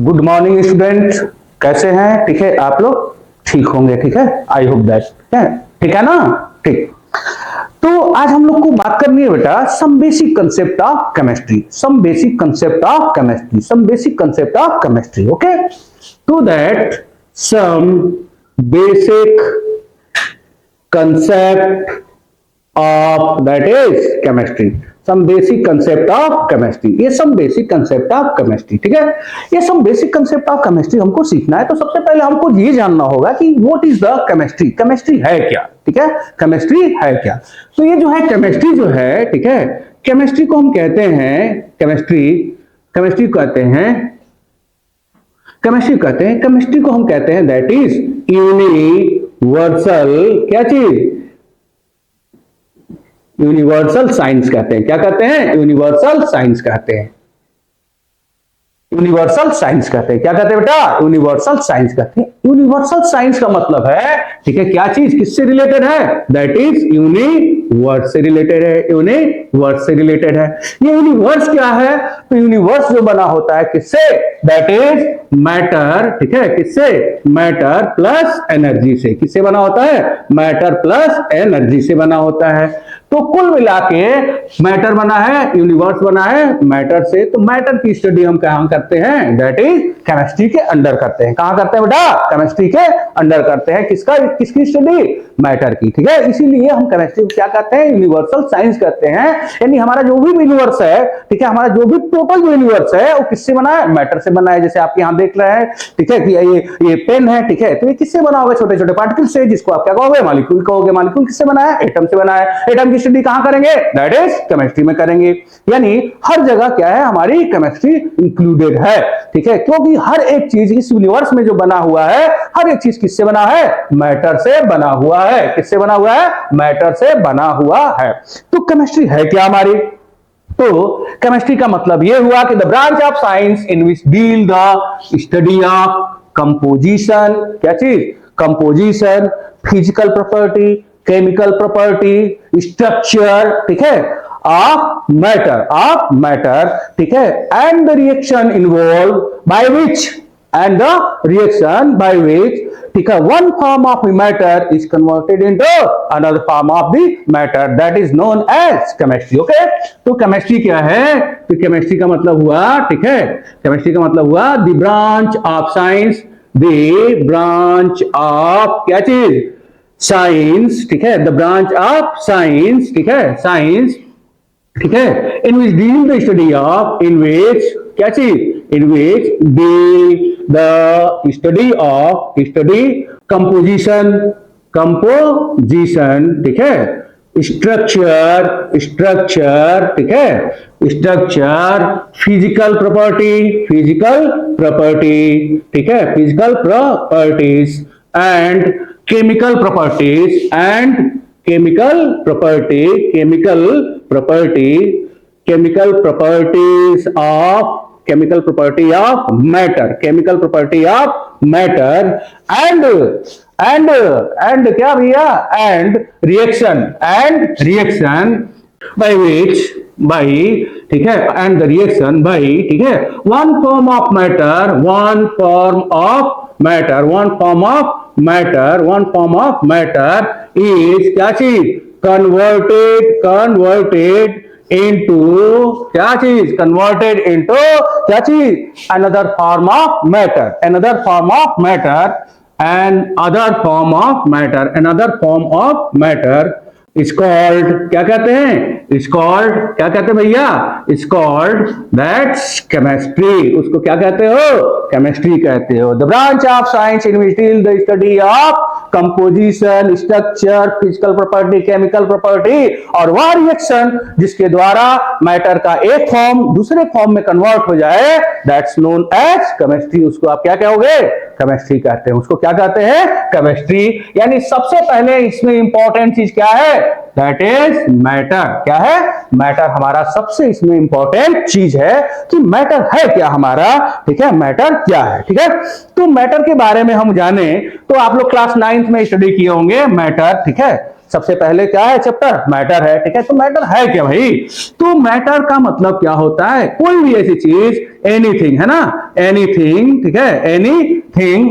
Good morning student, कैसे हैं? ठीक है, आप लोग ठीक होंगे। ठीक है, आई होप दैट। ठीक है ना? ठीक। तो आज हम लोग को बात करनी है बेटा some basic concept of chemistry, some basic concept of chemistry, some basic concept of chemistry. Okay, to that some basic concept of that is chemistry, some basic concept of chemistry। ये some basic concept of chemistry, ठीक है। ये some basic concept of chemistry हमको सीखना है, तो सबसे पहले हमको ये जानना होगा कि what is the chemistry, chemistry है क्या। ठीक है, chemistry है क्या। तो ये जो है chemistry जो है, ठीक है, chemistry को हम कहते हैं chemistry कहते हैं chemistry को हम कहते हैं that is universal, क्या चीज? यूनिवर्सल साइंस कहते हैं। क्या कहते हैं? यूनिवर्सल साइंस कहते हैं। यूनिवर्सल साइंस कहते हैं। क्या कहते हैं बेटा? यूनिवर्सल साइंस कहते हैं। यूनिवर्सल साइंस का मतलब है, ठीक है, क्या चीज किससे रिलेटेड है? दैट इज यूनिवर्स से रिलेटेड है। यूनिवर्स से रिलेटेड है। ये यूनिवर्स क्या है? तो यूनिवर्स जो बना होता है किससे? That is matter. ठीक है, किससे? मैटर प्लस एनर्जी से। किससे बना होता है? मैटर प्लस एनर्जी से बना होता है। तो कुल मिला के मैटर बना है, यूनिवर्स बना है मैटर से। तो मैटर की स्टडी हम कहां करते हैं? दैट इज केमिस्ट्री के अंडर करते हैं। कहां करते हैं बेटा? केमिस्ट्री के अंडर करते हैं। किसकी स्टडी? मैटर की। ठीक है, इसीलिए हम केमिस्ट्री को क्या कहते हैं? यूनिवर्सल साइंस कहते हैं। यानी हमारा जो भी यूनिवर्स है, ठीक है, हमारा जो भी टोटल यूनिवर्स है वो किससे बना है? मैटर से बना है। जैसे आप यहां देख रहे हैं, ठीक है, कि ये पेन है, ठीक है, तो ये किससे बना होगा? छोटे छोटे पार्टिकल से, जिसको आप क्या कहोगे? मॉलिक्यूल कहोगे। मॉलिक्यूल किससे बना है? एटम से बना है। एटम की स्टडी कहां करेंगे? दैट इज केमिस्ट्री में करेंगे। यानी हर जगह क्या है? हमारी केमिस्ट्री इंक्लूडेड है। ठीक है, क्योंकि हर एक चीज इस यूनिवर्स में जो बना हुआ है, हर एक चीज किससे बना है? मैटर से बना हुआ है। किससे बना हुआ है? मैटर से बना हुआ है। तो केमिस्ट्री है क्या हमारी? तो केमिस्ट्री का मतलब यह हुआ कि the branch of science in which deal the study of composition. क्या चीज? Composition, physical property, chemical property, structure, ठीक है, ऑफ मैटर, ठीक है, and the reaction involve by which, ठीक है, one form of matter is converted into another form of the matter, that is known as chemistry. Okay, तो chemistry क्या है? तो केमिस्ट्री का मतलब हुआ, ठीक है, केमिस्ट्री का मतलब हुआ the branch of science, the branch of क्या चीज? साइंस। ठीक है, द ब्रांच ऑफ साइंस, ठीक है, साइंस, ठीक है, in which deal the study of, in which क्या चीज? In which deal the study of, study composition, ठीक है, स्ट्रक्चर, ठीक है, स्ट्रक्चर, फिजिकल प्रॉपर्टी, ठीक है, physical properties and chemical properties of matter, and क्या भैया? एंड रिएक्शन बाय विच, ठीक है, एंड द रिएक्शन बाय, ठीक है, one form of matter is क्या चीज? कन्वर्टेड into क्या चीज? कन्वर्टेड into क्या चीज? another form of matter, another form of matter is called, क्या कहते हैं? is called, क्या कहते हैं भैया? is called that's chemistry। उसको क्या कहते हो? केमिस्ट्री कहते हो। The branch of science in which deal the study of composition, structure, physical property, chemical property और वह रिएक्शन जिसके द्वारा मैटर का एक फॉर्म दूसरे फॉर्म में कन्वर्ट हो जाए, दैट्स नोन एज केमिस्ट्री। उसको आप क्या कहोगे? केमिस्ट्री कहते हैं। उसको क्या कहते हैं? केमिस्ट्री। यानी सबसे पहले इसमें इंपॉर्टेंट चीज क्या है? That is matter. क्या है? मैटर हमारा सबसे इसमें इंपॉर्टेंट चीज है कि मैटर है क्या हमारा। ठीक है, मैटर क्या है। ठीक है, तो मैटर के बारे में हम जाने तो आप लोग क्लास 9th में स्टडी किए होंगे मैटर। ठीक है, सबसे पहले क्या है चैप्टर, मैटर है, ठीक है। तो मैटर है क्या भाई, तो मैटर का मतलब क्या होता है, कोई भी ऐसी चीज, एनीथिंग, है ना, एनीथिंग, ठीक है, एनीथिंग,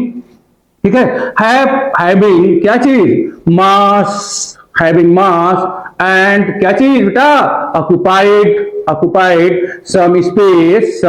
ठीक है, हैविंग क्या चीज, मास, हैविंग मास, एंड क्या चीज बेटा, occupied, occupied some space,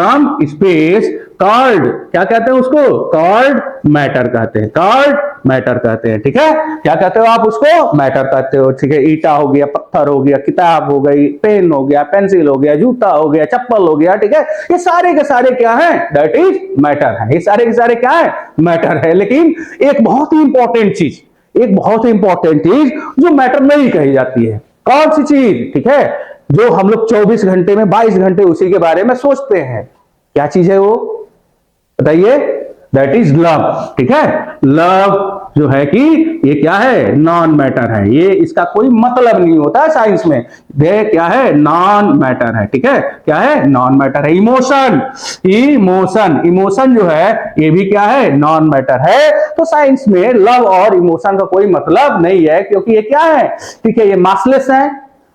called, क्या कहते हैं उसको, कॉल्ड मैटर कहते हैं, कॉल्ड मैटर कहते हैं, ठीक है। क्या कहते हो आप उसको, मैटर कहते हो, ठीक है। ईटा हो गया, पत्थर हो गया, किताब हो गई, पेन हो गया, पेंसिल हो गया, जूता हो गया, चप्पल हो गया, ठीक है, ये सारे के सारे क्या है, दैट इज मैटर है, ये सारे के सारे क्या है, मैटर है। लेकिन एक बहुत ही इंपॉर्टेंट चीज, एक बहुत ही इंपॉर्टेंट चीज जो मैटर नहीं कही जाती है, कौन सी चीज, ठीक है, जो हम लोग 24 घंटे में 22 घंटे उसी के बारे में सोचते हैं, क्या चीज है वो बताइए, दैट इज लव, ठीक है। लव जो है कि ये क्या है, नॉन मैटर है, ये इसका कोई मतलब नहीं होता है साइंस में, ये क्या है, नॉन मैटर है, ठीक है, क्या है, नॉन मैटर है। इमोशन, इमोशन, इमोशन जो है ये भी क्या है, नॉन मैटर है। तो साइंस में लव और इमोशन का कोई मतलब नहीं है, क्योंकि ये क्या है, ठीक है, ये मासलेस है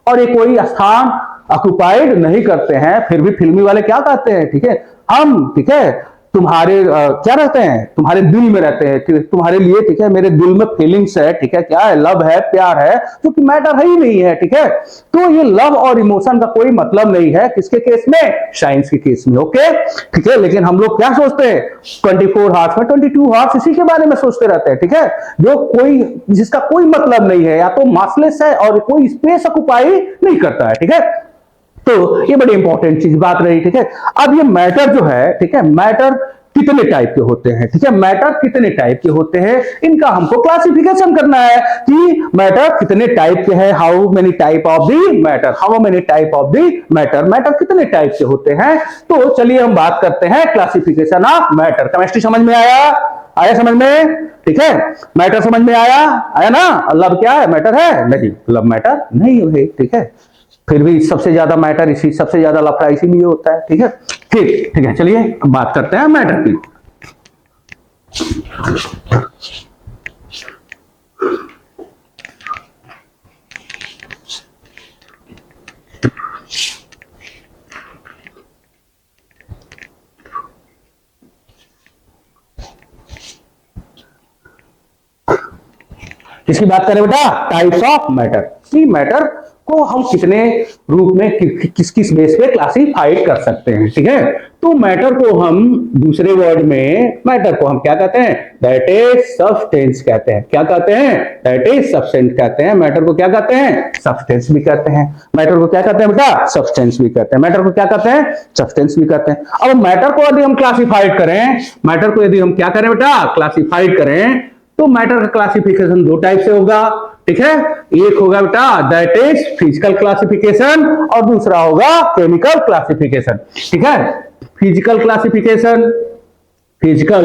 और ये कोई स्थान ऑक्युपाइड नहीं करते हैं। फिर भी फिल्मी वाले क्या कहते हैं, ठीक है, हम, ठीक है, तुम्हारे क्या रहते हैं, तुम्हारे दिल में रहते हैं, तुम्हारे लिए, ठीक है, मेरे दिल में फीलिंग्स है, ठीक है, क्या है, लव है, प्यार है, जो कि मैटर है ही नहीं है, ठीक है। तो ये लव और इमोशन का कोई मतलब नहीं है, किसके केस में, साइंस के केस में, ओके, ठीक है। लेकिन हम लोग क्या सोचते हैं, 24 आवर्स में 22 आवर्स इसी के बारे में सोचते रहते हैं, ठीक है, जो कोई, जिसका कोई मतलब नहीं है, या तो मासलेस है और कोई स्पेस ऑक्युपाई नहीं करता है, ठीक है। तो ये बड़ी इंपॉर्टेंट चीज बात रही, ठीक है। अब ये मैटर जो है, ठीक है, मैटर कितने टाइप के होते हैं, ठीक है, मैटर कितने टाइप के होते हैं, इनका हमको क्लासिफिकेशन करना है कि मैटर कितने टाइप के हैं, how many type of the matter, how many type of the matter, matter कितने टाइप के होते हैं। तो चलिए हम बात करते हैं क्लासिफिकेशन ऑफ मैटर। केमिस्ट्री समझ में आया, आया समझ में, ठीक है, मैटर समझ में आया, आया ना। लव क्या है, मैटर है नहीं, लव मैटर नहीं है, ठीक है। फिर भी सबसे ज्यादा मैटर इसी, सबसे ज्यादा लफड़ा इसीलिए होता है, ठीक है, ठीक है। चलिए अब बात करते हैं मैटर की। किसकी बात करें बेटा, टाइप्स ऑफ मैटर, की मैटर को हम कितने रूप में, किस किस बेस पे क्लासिफाइड कर सकते हैं, ठीक है। तो मैटर को हम दूसरे वर्ड में, मैटर को हम क्या कहते हैं, दैट इज सब्सटेंस कहते हैं, क्या कहते हैं, दैट इज सब्सटेंस कहते हैं। मैटर को क्या कहते हैं, सब्सटेंस भी कहते हैं। मैटर को क्या कहते हैं बेटा, सब्सटेंस भी कहते हैं। मैटर को क्या कहते हैं, सब्सटेंस भी कहते हैं। अब मैटर को यदि हम क्लासिफाइड करें, मैटर को यदि हम क्या करें बेटा, क्लासिफाइड करें, तो मैटर का क्लासिफिकेशन दो टाइप से होगा, ठीक है। एक होगा बेटा दैट इज फिजिकल क्लासिफिकेशन और दूसरा होगा केमिकल क्लासिफिकेशन, ठीक है। Physical classification, physical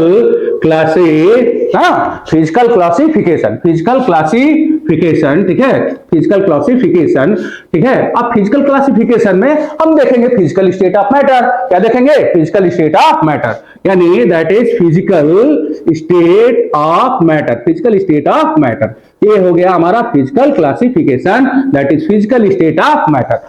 physical classification, physical classification, ठीक है, फिजिकल क्लासिफिकेशन, ठीक है। अब फिजिकल क्लासिफिकेशन में हम देखेंगे फिजिकल स्टेट ऑफ मैटर, क्या देखेंगे, फिजिकल स्टेट ऑफ मैटर, यानी that is physical state of matter, physical state of matter. ये हो गया हमारा physical classification, that is physical state of matter.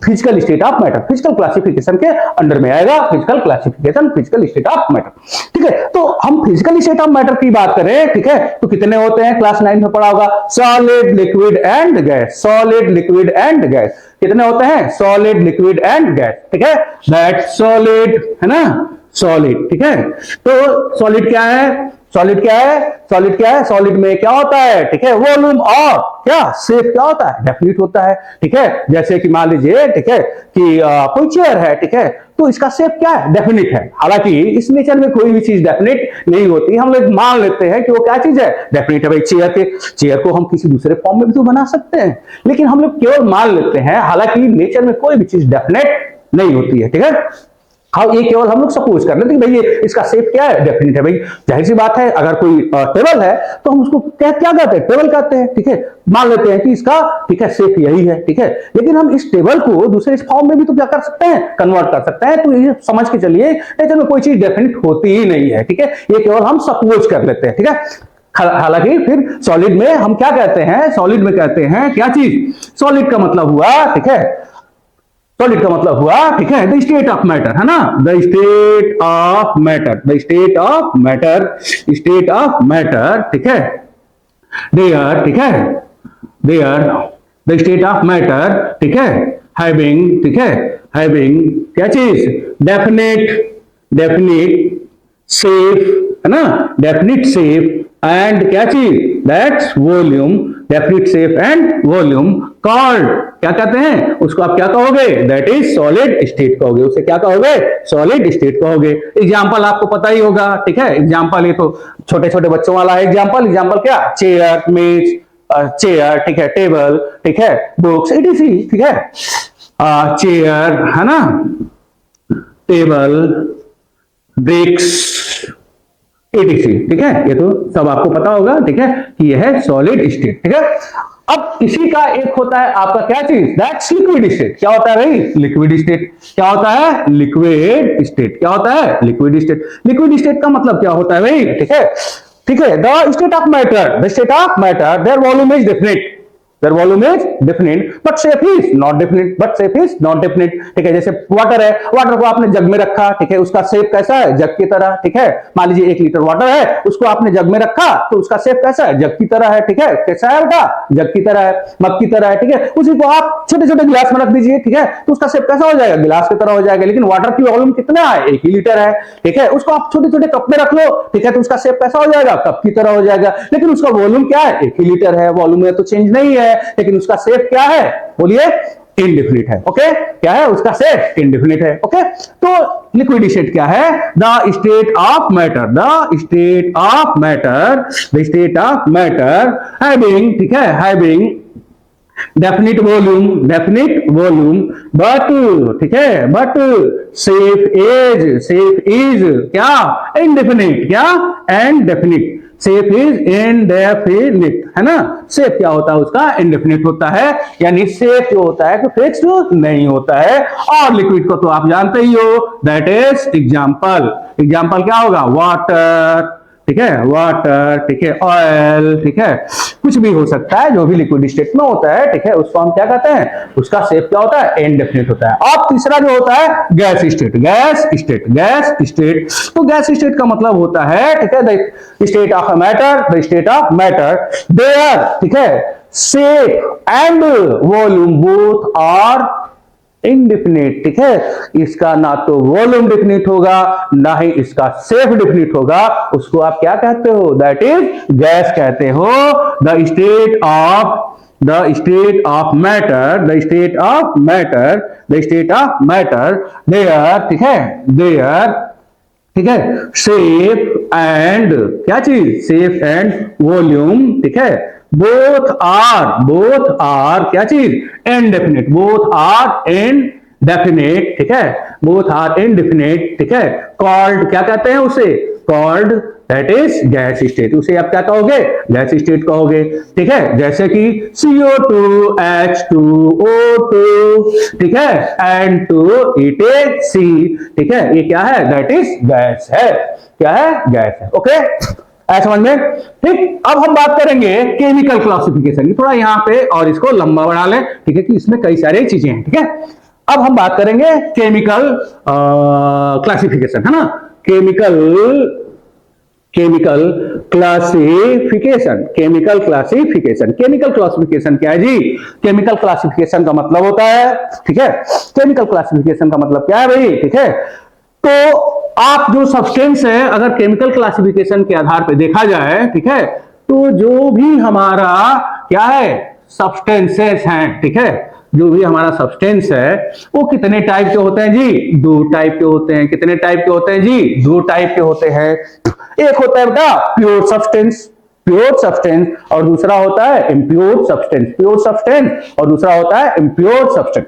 Physical state of matter physical classification के under में आएगा, physical classification, physical state of matter, ठीक है। तो हम फिजिकल स्टेट ऑफ मैटर की बात करें, ठीक है, तो कितने होते हैं, क्लास 9 में पढ़ा होगा, solid, liquid and gas, solid, liquid and gas, कितने होते हैं, सॉलिड, लिक्विड एंड गैस, ठीक है। दैट सॉलिड, है ना, सॉलिड, ठीक है। तो सॉलिड क्या है, सॉलिड क्या है, सॉलिड क्या है, सॉलिड में क्या होता है, ठीक है, वॉल्यूम और क्या शेप क्या होता है, डेफिनिट होता है, ठीक है। जैसे कि मान लीजिए, ठीक है, कि कोई चेयर है, ठीक है, तो इसका शेप क्या है, डेफिनिट है। हालांकि इस नेचर में कोई भी चीज डेफिनिट नहीं होती, हम लोग मान लेते हैं कि वो क्या चीज है, डेफिनिट है। भाई चेयर को हम किसी दूसरे फॉर्म में भी तो बना सकते हैं, लेकिन हम लोग केवल मान लेते हैं, हालांकि नेचर में कोई भी चीज डेफिनेट नहीं होती है, ठीक है। हाँ, ये केवल हम लोग सपोज कर लेते हैं भाई ये इसका शेप क्या है, डेफिनेट है। भाई जाहिर सी बात है, अगर कोई टेबल है तो हम उसको क्या क्या कहते हैं, टेबल कहते हैं, ठीक है। मान लेते हैं कि इसका, ठीक है, शेप यही है, ठीक है। लेकिन हम इस टेबल को दूसरे फॉर्म में भी तो क्या कर सकते हैं, कन्वर्ट कर सकते हैं। तो ये समझ के चलिए नेचर में कोई चीज डेफिनेट होती ही नहीं है, ठीक है, ये केवल हम सपोज कर लेते हैं, ठीक है। हालांकि फिर सॉलिड में हम क्या कहते हैं, सॉलिड में कहते हैं क्या चीज, सॉलिड का मतलब हुआ, ठीक है, सॉलिड का मतलब हुआ, ठीक है, द स्टेट ऑफ मैटर, है ना, the state of matter, the state of matter, state of matter, ठीक है, देयर, ठीक है, there the state of matter, ठीक है, हैविंग, ठीक है, हैविंग क्या चीज, डेफिनेट, डेफिनेट सेफ, है ना, डेफिनेट सेफ एंड क्या चीज, that's volume, definite safe and volume called, क्या कहते हैं उसको, आप क्या कहोगे, दैट इज सॉलिड स्टेट कहोगे, उसे क्या कहोगे, सॉलिड स्टेट कहोगे। एग्जांपल आपको पता ही होगा, ठीक है, एग्जांपल ये तो छोटे छोटे बच्चों वाला है एग्जांपल, एग्जांपल क्या, चेयर, मेज, चेयर, ठीक है, टेबल, ठीक है, बुक्स, इटीसी, ठीक है, चेयर, है ना, टेबल, ब्रिक्स, एटीसी, ठीक है, ये तो सब आपको पता होगा, ठीक है, कि यह है सॉलिड स्टेट, ठीक है। अब इसी का एक होता है आपका क्या चीज, दैट्स लिक्विड स्टेट, क्या होता है भाई, लिक्विड स्टेट, क्या होता है, लिक्विड स्टेट, क्या होता है, लिक्विड स्टेट, लिक्विड स्टेट का मतलब क्या होता है भाई, ठीक है, ठीक है, the state of matter, the state of matter, there volume is definite, their volume is definite but shape is not definite, but shape is not definite, ठीक है, जैसे वाटर है, वाटर को आपने जग में रखा, ठीक है, उसका शेप कैसा है, जग की तरह, ठीक है, मान लीजिए 1 लीटर वाटर है, उसको आपने जग में रखा तो उसका शेप कैसा है, जग की तरह है, ठीक है, कैसा है बेटा, जग की तरह है, मग की तरह है, ठीक है, उसी को आप छोटे छोटे गिलास में रख दीजिए, ठीक है, तो उसका शेप कैसा हो जाएगा, गिलास की तरह हो जाएगा, लेकिन वाटर की वॉल्यूम कितना है, 1 ही लीटर है, ठीक है, उसको आप छोटे छोटे कप में रख लो, ठीक है, तो उसका शेप कैसा हो जाएगा, कप की तरह हो जाएगा, लेकिन उसका वॉल्यूम क्या है, 1 ही लीटर है, वॉल्यूम में तो चेंज नहीं है, लेकिन उसका शेप क्या है, बोलिए, इंडेफिनिट है, ओके, क्या है उसका शेप, इंडेफिनिट है, ओके। तो लिक्विड स्टेट क्या है, the state of matter, the state of matter, the state of matter having, ठीक है, having definite volume, definite volume, but, ठीक है, बट सेफ इज क्या, इनडेफिनिट, क्या, इनडेफिनिट, सेफ इज इनडेफिनिट, है ना, सेफ क्या होता है उसका, इनडेफिनिट होता है, यानी सेफ जो होता है तो फिक्स्ड नहीं होता है। और लिक्विड को तो आप जानते ही हो, दैट इज एग्जांपल, एग्जांपल क्या होगा, वाटर, ठीक है, वाटर, ठीक है, ऑयल, ठीक है, कुछ भी हो सकता है जो भी लिक्विड स्टेट में होता है, ठीक है, उसको हम क्या कहते हैं, उसका शेप क्या होता है, इनडेफिनिट होता है। अब तीसरा जो होता है gas state, gas state, gas state, तो गैस स्टेट का मतलब होता है, ठीक है, the state of a matter, the state of matter, there, ठीक है, shape and volume both are indefinite, ठीक है, इसका ना तो वॉल्यूम डिफिनिट होगा ना ही इसका शेप डिफिनिट होगा, उसको आप क्या कहते हो, दैट इज गैस कहते हो। The state of matter, the state of matter, the state of matter, there, ठीक है, देयर, ठीक है, शेप एंड क्या चीज, शेप एंड वॉल्यूम, ठीक है, बोथ आर क्या चीज, इनडेफिनिट, बोथ आर इनडेफिनिट, ठीक है, बोथ आर इनडेफिनिट, ठीक है, कॉल्ड क्या कहते हैं उसे, called, that is gas state, उसे आप क्या कहोगे, गैस स्टेट कहोगे, ठीक है, जैसे कि CO2 H2O2, ठीक है, N2 ठीक है, ये क्या है, दैट इज गैस है, क्या है, गैस है, ओके, ऐसा समझ में, ठीक। अब हम बात करेंगे केमिकल क्लासिफिकेशन की, थोड़ा यहाँ पे और इसको लंबा बढ़ा लें, ठीक है, कि इसमें कई सारी चीजें हैं, ठीक है। अब हम बात करेंगे केमिकल क्लासिफिकेशन, है ना, chemical classification, chemical classification, chemical classification क्या है जी, केमिकल क्लासिफिकेशन का मतलब होता है, ठीक है, केमिकल क्लासिफिकेशन का मतलब क्या है भाई, ठीक है, तो आप जो सब्सटेंस है अगर केमिकल क्लासिफिकेशन के आधार पर देखा जाए, ठीक है, तो जो भी हमारा क्या है सब्सटेंसेस हैं, ठीक है, जो भी हमारा सब्सटेंस है वो कितने टाइप के होते हैं जी, 2 टाइप के होते हैं, कितने टाइप के होते हैं जी, 2 टाइप के होते हैं, एक होता है बेटा प्योर सब्सटेंस, प्योर सब्सटेंस, और दूसरा होता है इम्प्योर सब्सटेंस, प्योर सब्सटेंस और दूसरा होता है इम्प्योर सब्सटेंस,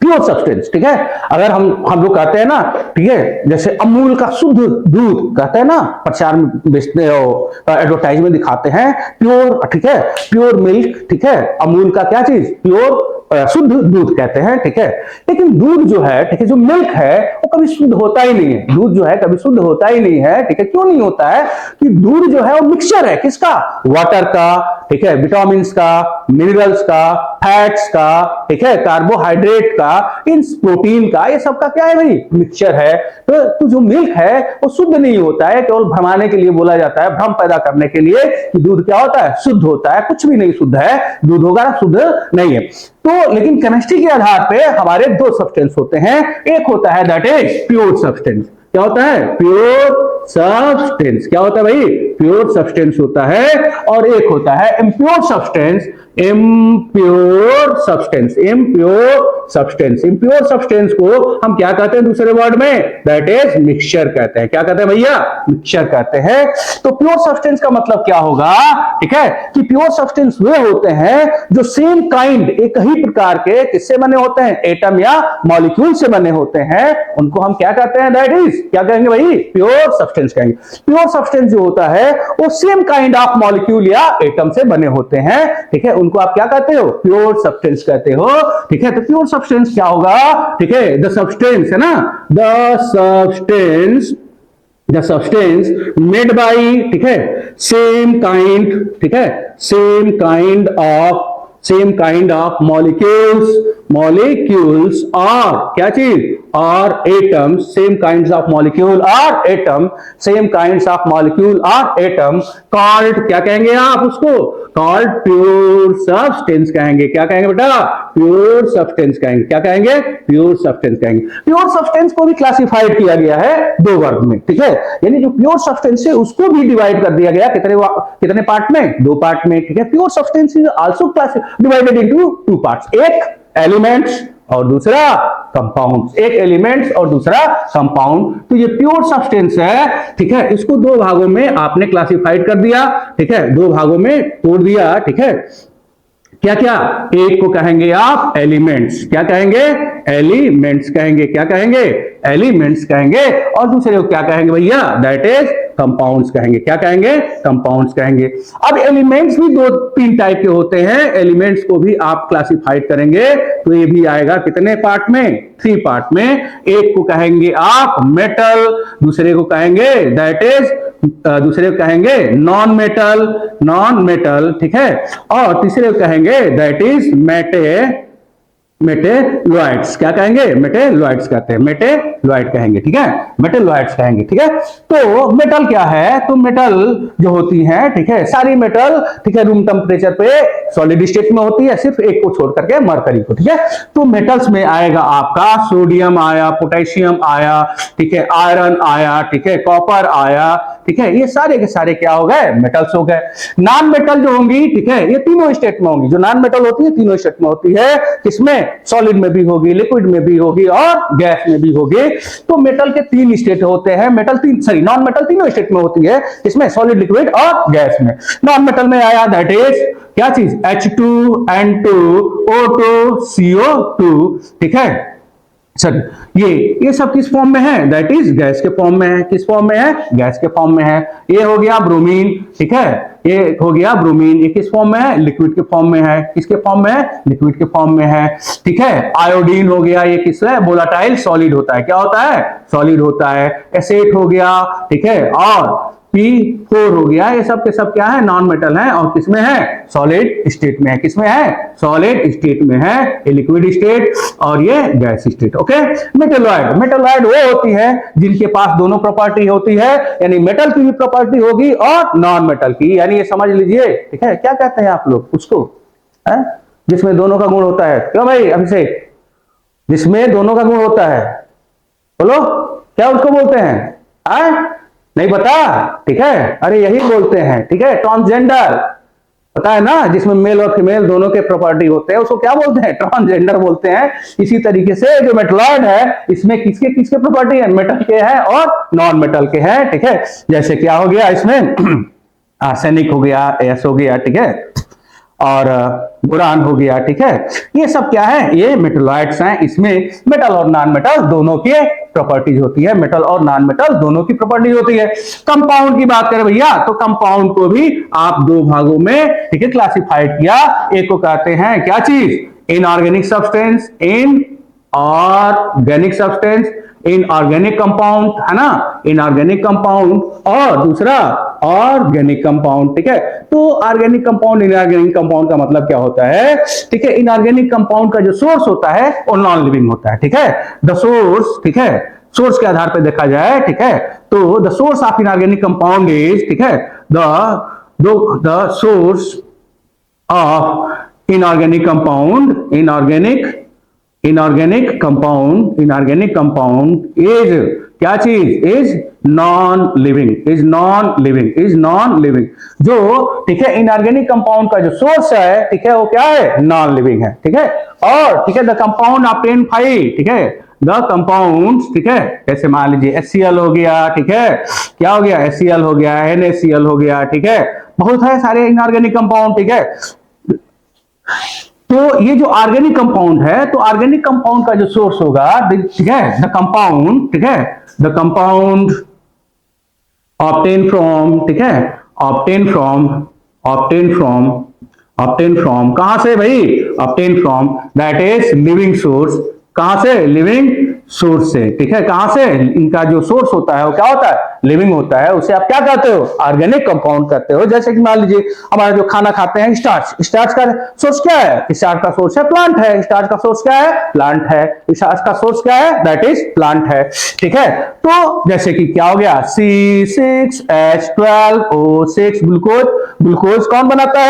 प्योर सब्सटेंस, ठीक है, अगर हम लोग कहते हैं ना, ठीक है, जैसे अमूल का शुद्ध दूध कहते हैं ना, प्रचार में बेचते हो, एडवर्टाइजमेंट दिखाते हैं प्योर, ठीक है, प्योर मिल्क, ठीक है, अमूल का क्या चीज, प्योर शुद्ध दूध कहते हैं, ठीक है। लेकिन दूध जो है, ठीक है, जो मिल्क है वो कभी शुद्ध होता ही नहीं है। दूध जो है कभी शुद्ध होता ही नहीं है, ठीक है। क्यों नहीं होता है? कि दूध जो है वो मिक्सचर है किसका? वाटर का, ठीक है, विटामिन का, मिनरल्स का, फैट्स का, ठीक है, कार्बोहाइड्रेट का, इन प्रोटीन का, ये सब का क्या है भाई? मिक्सचर है। तो जो मिल्क है वो शुद्ध नहीं होता है, केवल भ्रमाने के लिए बोला जाता है, भ्रम पैदा करने के लिए कि दूध क्या होता है? शुद्ध होता है। कुछ भी नहीं शुद्ध है, दूध होगा शुद्ध नहीं है। तो लेकिन केमिस्ट्री के आधार पे हमारे दो सब्सटेंस होते हैं। एक होता है दैट इज प्योर सब्सटेंस। क्या होता है? Pure substance. क्या होता है भाई? प्योर सब्सटेंस होता है। और एक होता है impure substance. Impure substance, impure substance. Impure substance को हम क्या कहते हैं दूसरे वर्ड में? दैट इज मिक्सचर कहते हैं। क्या कहते हैं भैया? मिक्सचर कहते हैं। तो प्योर सब्सटेंस का मतलब क्या होगा? ठीक है, कि प्योर सब्सटेंस वे होते हैं जो सेम काइंड, एक ही प्रकार के किससे बने होते हैं? एटम या मॉलिक्यूल से बने होते हैं। उनको हम क्या कहते हैं? दैट इज क्या कहेंगे भाई? प्योर सब्सटेंस कहेंगे। प्योर सब्सटेंस जो होता है वो सेम काइंड ऑफ मॉलिक्यूल या एटम से बने होते हैं, ठीक है। उनको आप क्या कहते हो? प्योर सब्सटेंस कहते हो, ठीक है। तो प्योर सब्सटेंस क्या होगा? ठीक है, द सब्सटेंस है ना, द सब्सटेंस मेड बाई, ठीक है, सेम काइंड, ठीक है, सेम काइंड ऑफ मॉलिक्यूल्स और क्या चीज? और atoms, same kinds of molecule और atom, same kinds of molecule और एटम कॉल्ड, क्या कहेंगे आप उसको? कॉल्ड प्योर सब्सटेंस कहेंगे। क्या कहेंगे बेटा? प्योर सब्सटेंस कहेंगे। क्या कहेंगे? प्योर सब्सटेंस कहेंगे। प्योर सब्सटेंस को भी क्लासिफाइड किया गया है दो वर्ग में, ठीक है। यानी जो प्योर सब्सटेंस है उसको भी डिवाइड कर दिया गया कितने पार्ट में? दो पार्ट में, ठीक है। Pure substance is also divided into two parts. एक एलिमेंट्स और दूसरा कंपाउंड्स। एक एलिमेंट्स और दूसरा कंपाउंड। तो ये प्योर सब्सटेंस है, ठीक है। इसको दो भागों में आपने क्लासिफाइड कर दिया, ठीक है, दो भागों में तोड़ दिया, ठीक है। क्या क्या? एक को कहेंगे आप एलिमेंट्स। क्या कहेंगे? एलिमेंट्स कहेंगे। क्या कहेंगे? एलिमेंट्स कहेंगे। और दूसरे को क्या कहेंगे भैया? दैट इज कंपाउंड्स कहेंगे। क्या कहेंगे? कंपाउंड्स कहेंगे। अब एलिमेंट्स भी दो तीन टाइप के होते हैं। एलिमेंट्स को भी आप क्लासिफाइड करेंगे तो ये भी आएगा कितने पार्ट में? थ्री पार्ट में। एक को कहेंगे आप मेटल, दूसरे को कहेंगे दैट इज नॉन मेटल, ठीक है। और तीसरे को कहेंगे दैट इज मेटेलॉइड्स। क्या कहेंगे? मेटेलॉइड्स कहते हैं, मेटेलॉइड कहेंगे, ठीक है, मेटेलॉइड्स कहेंगे, ठीक है। तो मेटल क्या है? तो मेटल जो होती है, ठीक है, सारी मेटल, ठीक है, रूम टेम्परेचर पे सॉलिड स्टेट में होती है, सिर्फ एक को छोड़ करके, मरकरी को, ठीक है। तो मेटल्स में आएगा आपका सोडियम आया, पोटेशियम आया, ठीक है, आयरन आया, ठीक है, कॉपर आया, ठीक है। ये सारे के सारे क्या हो गए? मेटल्स हो गए। नॉन मेटल जो होंगी, ठीक है, ये तीनों स्टेट में होंगी। जो नॉन मेटल होती है तीनों स्टेट में होती है। किसमें? सॉलिड में भी होगी, लिक्विड में भी होगी और गैस में भी होगी। तो मेटल के तीन स्टेट होते हैं। नॉन मेटल तीनों स्टेट में होती है। इसमें सॉलिड, लिक्विड और गैस में। नॉन मेटल में आया दैट इज क्या चीज? H2N2O2 CO2, ठीक है। सर ये सब किस फॉर्म में है? दैट इज गैस के फॉर्म में है। किस फॉर्म में है? गैस के फॉर्म में है। ये हो गया ब्रोमीन, ठीक है, ये हो गया ब्रोमीन। ये किस फॉर्म में है? लिक्विड के फॉर्म में है। किसके फॉर्म में है? लिक्विड के फॉर्म में है, ठीक है। आयोडीन हो गया, ये किस है? वोलेटाइल सॉलिड होता है। क्या होता है? सॉलिड होता है। एसेट हो गया, ठीक है, और P4 हो गया। ये सब के सब क्या है? नॉन मेटल है। और किसमें है? सॉलिड स्टेट में है। किसमें है? सॉलिड स्टेट में है। ये लिक्विड स्टेट और ये गैस स्टेट, ओके। मेटलॉइड वो होती है जिनके पास दोनों प्रॉपर्टी होती है, यानी मेटल की भी प्रॉपर्टी होगी और नॉन मेटल की। यानी ये समझ लीजिए, ठीक है, क्या कहते हैं आप लोग उसको? जिसमें दोनों का गुण होता है। क्यों भाई अभिषेक? जिसमें दोनों का गुण होता है, बोलो क्या उसको बोलते हैं? नहीं पता? ठीक है, अरे यही बोलते हैं, ठीक है, ट्रांसजेंडर। पता है ना, जिसमें मेल और फीमेल दोनों के प्रॉपर्टी होते हैं, उसको क्या बोलते हैं? ट्रांसजेंडर बोलते हैं। इसी तरीके से जो मेटलॉइड है, इसमें किसके किसके प्रॉपर्टी है? मेटल के हैं और नॉन मेटल के हैं, ठीक है। जैसे क्या हो गया इसमें? आर्सेनिक हो गया, एस हो गया, ठीक है, और बोरान हो गया, ठीक है। ये सब क्या है? ये मेटलॉइड्स हैं। इसमें मेटल और नॉन मेटल दोनों के प्रॉपर्टीज होती है। मेटल और नॉन मेटल दोनों की प्रॉपर्टी होती है। कंपाउंड की बात करें भैया, तो कंपाउंड को भी आप दो भागों में, ठीक है, क्लासिफाइड किया। एक को कहते हैं क्या चीज? Inorganic substance, inorganic substance, inorganic compound, है ना, इनऑर्गेनिक कंपाउंड, और दूसरा ऑर्गेनिक कंपाउंड, ठीक है। तो ऑर्गेनिक कंपाउंड, इनऑर्गेनिक कंपाउंड का मतलब क्या होता है, ठीक है। इनऑर्गेनिक कंपाउंड का जो सोर्स होता है वो नॉन लिविंग होता है, ठीक है। द सोर्स, ठीक है, सोर्स के आधार पर देखा जाए, ठीक है, तो the source of inorganic compound is, ठीक है, the source of inorganic compound, inorganic compound is क्या चीज, इज नॉन लिविंग, जो, ठीक है, इनऑर्गेनिक कंपाउंड का जो सोर्स है, ठीक है, वो क्या है, नॉन लिविंग है, ठीक है। और ठीक है, द कंपाउंड ऑब्टेन बाय, ठीक है, द कंपाउंड, ठीक है, जैसे मान लीजिए HCl हो गया, ठीक है, क्या हो गया, HCl हो गया, NaCl हो गया, ठीक है, बहुत है सारे इनऑर्गेनिक कंपाउंड, ठीक है। तो ये जो ऑर्गेनिक कंपाउंड है, तो ऑर्गेनिक कंपाउंड का जो सोर्स होगा, ठीक है, द कंपाउंड, ठीक है, द कंपाउंड ऑब्टेन फ्रॉम, ठीक है, ऑब्टेन फ्रॉम कहां से भाई, obtain from that is living source, कहां से, लिविंग सोर्स से, ठीक है, कहां से, इनका जो सोर्स होता है वो क्या होता है, लिविंग होता है, उसे आप क्या कहते हो, ऑर्गेनिक कंपाउंड कहते हो। जैसे कि मान लीजिए हमारा जो खाना खाते हैं स्टार्च का सोर्स क्या है, स्टार्च का सोर्स है प्लांट है, स्टार्च का सोर्स क्या है, प्लांट है, स्टार्च का सोर्स क्या है, दैट इज प्लांट है, ठीक है। तो जैसे कि क्या हो गया, C6H12O6 ग्लूकोज कौन बनाता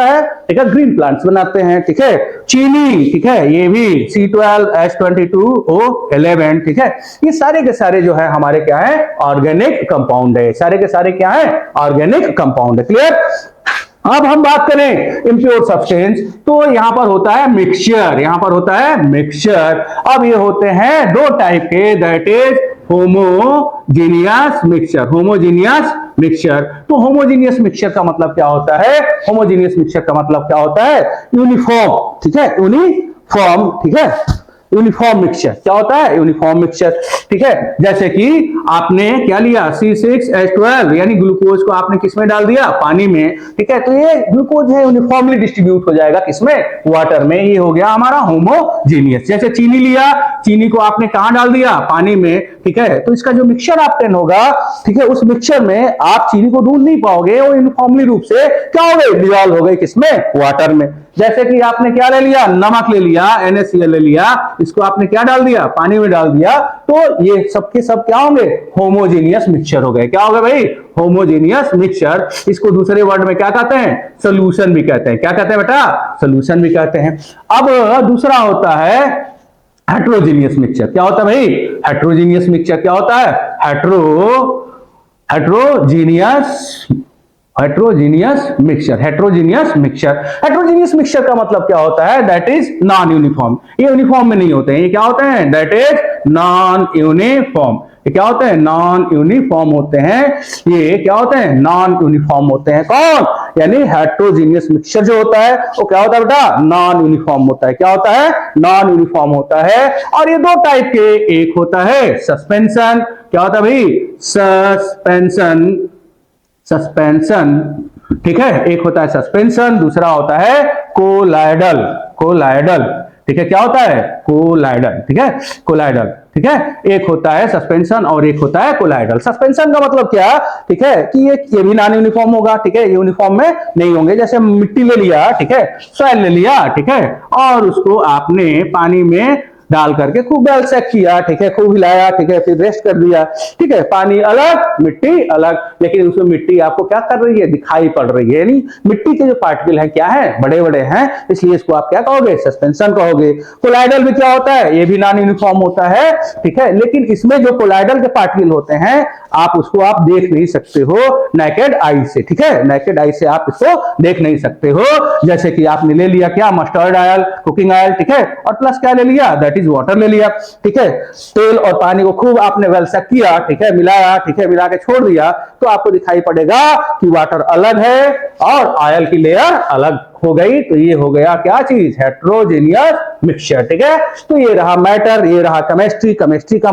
है, ठीक है, ग्रीन प्लांट्स बनाते हैं, ठीक है। चीनी, ठीक है, ये भी C12H22O11, ठीक है। ये सारे के सारे जो है हमारे क्या है, ऑर्गेनिक कंपाउंड है, सारे के सारे क्या है, ऑर्गेनिक कंपाउंड है, क्लियर। अब हम बात करें इम्प्योर सब्सटेंस, तो यहां पर होता है मिक्सचर, अब ये होते हैं दो टाइप के, दैट इज होमोजीनियस मिक्सचर, तो होमोजीनियस मिक्सचर का मतलब क्या होता है, यूनिफॉर्म, ठीक है, यूनिफॉर्म मिक्सचर, क्या होता है, यूनिफॉर्म मिक्सचर, ठीक है। जैसे कि आपने क्या लिया, C6H12 यानी ग्लूकोज को आपने किसमें डाल दिया, पानी में, ठीक है, तो ये ग्लूकोज है यूनिफॉर्मली डिस्ट्रीब्यूट हो जाएगा किसमें, वाटर में, ये हो गया हमारा होमोजीनियस। जैसे चीनी लिया, चीनी को आपने कहां डाल दिया, पानी में, ठीक है, तो इसका जो मिक्सचर ऑब्टेन होगा, ठीक है, उस मिक्सचर में आप चीनी को ढूंढ नहीं पाओगे, वो यूनिफॉर्मली रूप से क्या हो गए, डिसॉल्व हो गए किसमें, वाटर में। जैसे कि आपने क्या ले लिया, नमक ले लिया, NaCl ले लिया, इसको आपने क्या डाल दिया, पानी में डाल दिया, तो ये सबके सब क्या होंगे, होमोजीनियस मिक्सचर हो गए, क्या हो गए भाई, होमोजीनियस मिक्सचर। इसको दूसरे वर्ड में क्या कहते हैं, सोल्यूशन भी कहते हैं, क्या कहते हैं बेटा, सोल्यूशन भी कहते हैं। अब दूसरा होता है हेट्रोजीनियस मिक्सचर, क्या होता है भाई, हेट्रोजीनियस मिक्सचर क्या होता है, हेट्रोजीनियस मिक्सचर का मतलब क्या होता है, दैट इज नॉन यूनिफॉर्म, ये यूनिफॉर्म में नहीं होते हैं, ये क्या होते हैं, दैट इज नॉन यूनिफॉर्म, ये क्या होते हैं, नॉन यूनिफॉर्म होते हैं, ये क्या होते हैं, नॉन यूनिफॉर्म होते हैं, कौन, यानी हेट्रोजीनियस मिक्सचर जो होता है वो क्या होता है बेटा, नॉन यूनिफॉर्म होता है, क्या होता है, नॉन यूनिफॉर्म होता है। और ये दो टाइप के, एक होता है सस्पेंशन, क्या होता है भाई, सस्पेंशन, ठीक है, एक होता है सस्पेंशन, दूसरा होता है कोलाइडल, ठीक है, क्या होता है, कोलाइडल, ठीक है, कोलाइडल, ठीक है, एक होता है सस्पेंशन और एक होता है कोलाइडल। सस्पेंशन का मतलब क्या, ठीक है, कि ये भी नॉन यूनिफॉर्म होगा, ठीक है, यूनिफॉर्म में नहीं होंगे। जैसे मिट्टी ले लिया, ठीक है, सॉइल ले लिया, ठीक है, और उसको आपने पानी में डाल करके खूब वेल सेक किया, ठीक है, खूब हिलाया, ठीक है, फिर रेस्ट कर दिया, ठीक है, पानी अलग मिट्टी अलग, लेकिन उसमें मिट्टी आपको क्या कर रही है, दिखाई पड़ रही है, यानी मिट्टी के जो पार्टिकल है क्या है, बड़े बड़े हैं, इसलिए इसको आप क्या कहोगे, सस्पेंशन कहोगे। कोलाइडल भी क्या होता है, ये भी नॉन यूनिफॉर्म होता है, ठीक है, लेकिन इसमें जो कोलाइडल के पार्टिकल होते हैं आप उसको आप देख नहीं सकते हो नेकेड आई से, ठीक है, नेकेड आई से आप इसको देख नहीं सकते हो। जैसे कि आपने ले लिया क्या, मस्टर्ड ऑयल, कुकिंग ऑयल, ठीक है, और प्लस क्या ले लिया, दैट इज वाटर ले लिया, ठीक है, तेल और पानी को खूब आपने वेल सेक किया, ठीक है, मिलाया, ठीक है, मिला के छोड़ दिया, तो आपको दिखाई पड़ेगा कि वाटर अलग है और ऑयल की लेयर अलग हो गई, तो ये हो गया क्या चीज, हेट्रोजेनियस मिक्सचर। ठीक है, तो ये रहा मैटर, ये रहा केमिस्ट्री। केमिस्ट्री का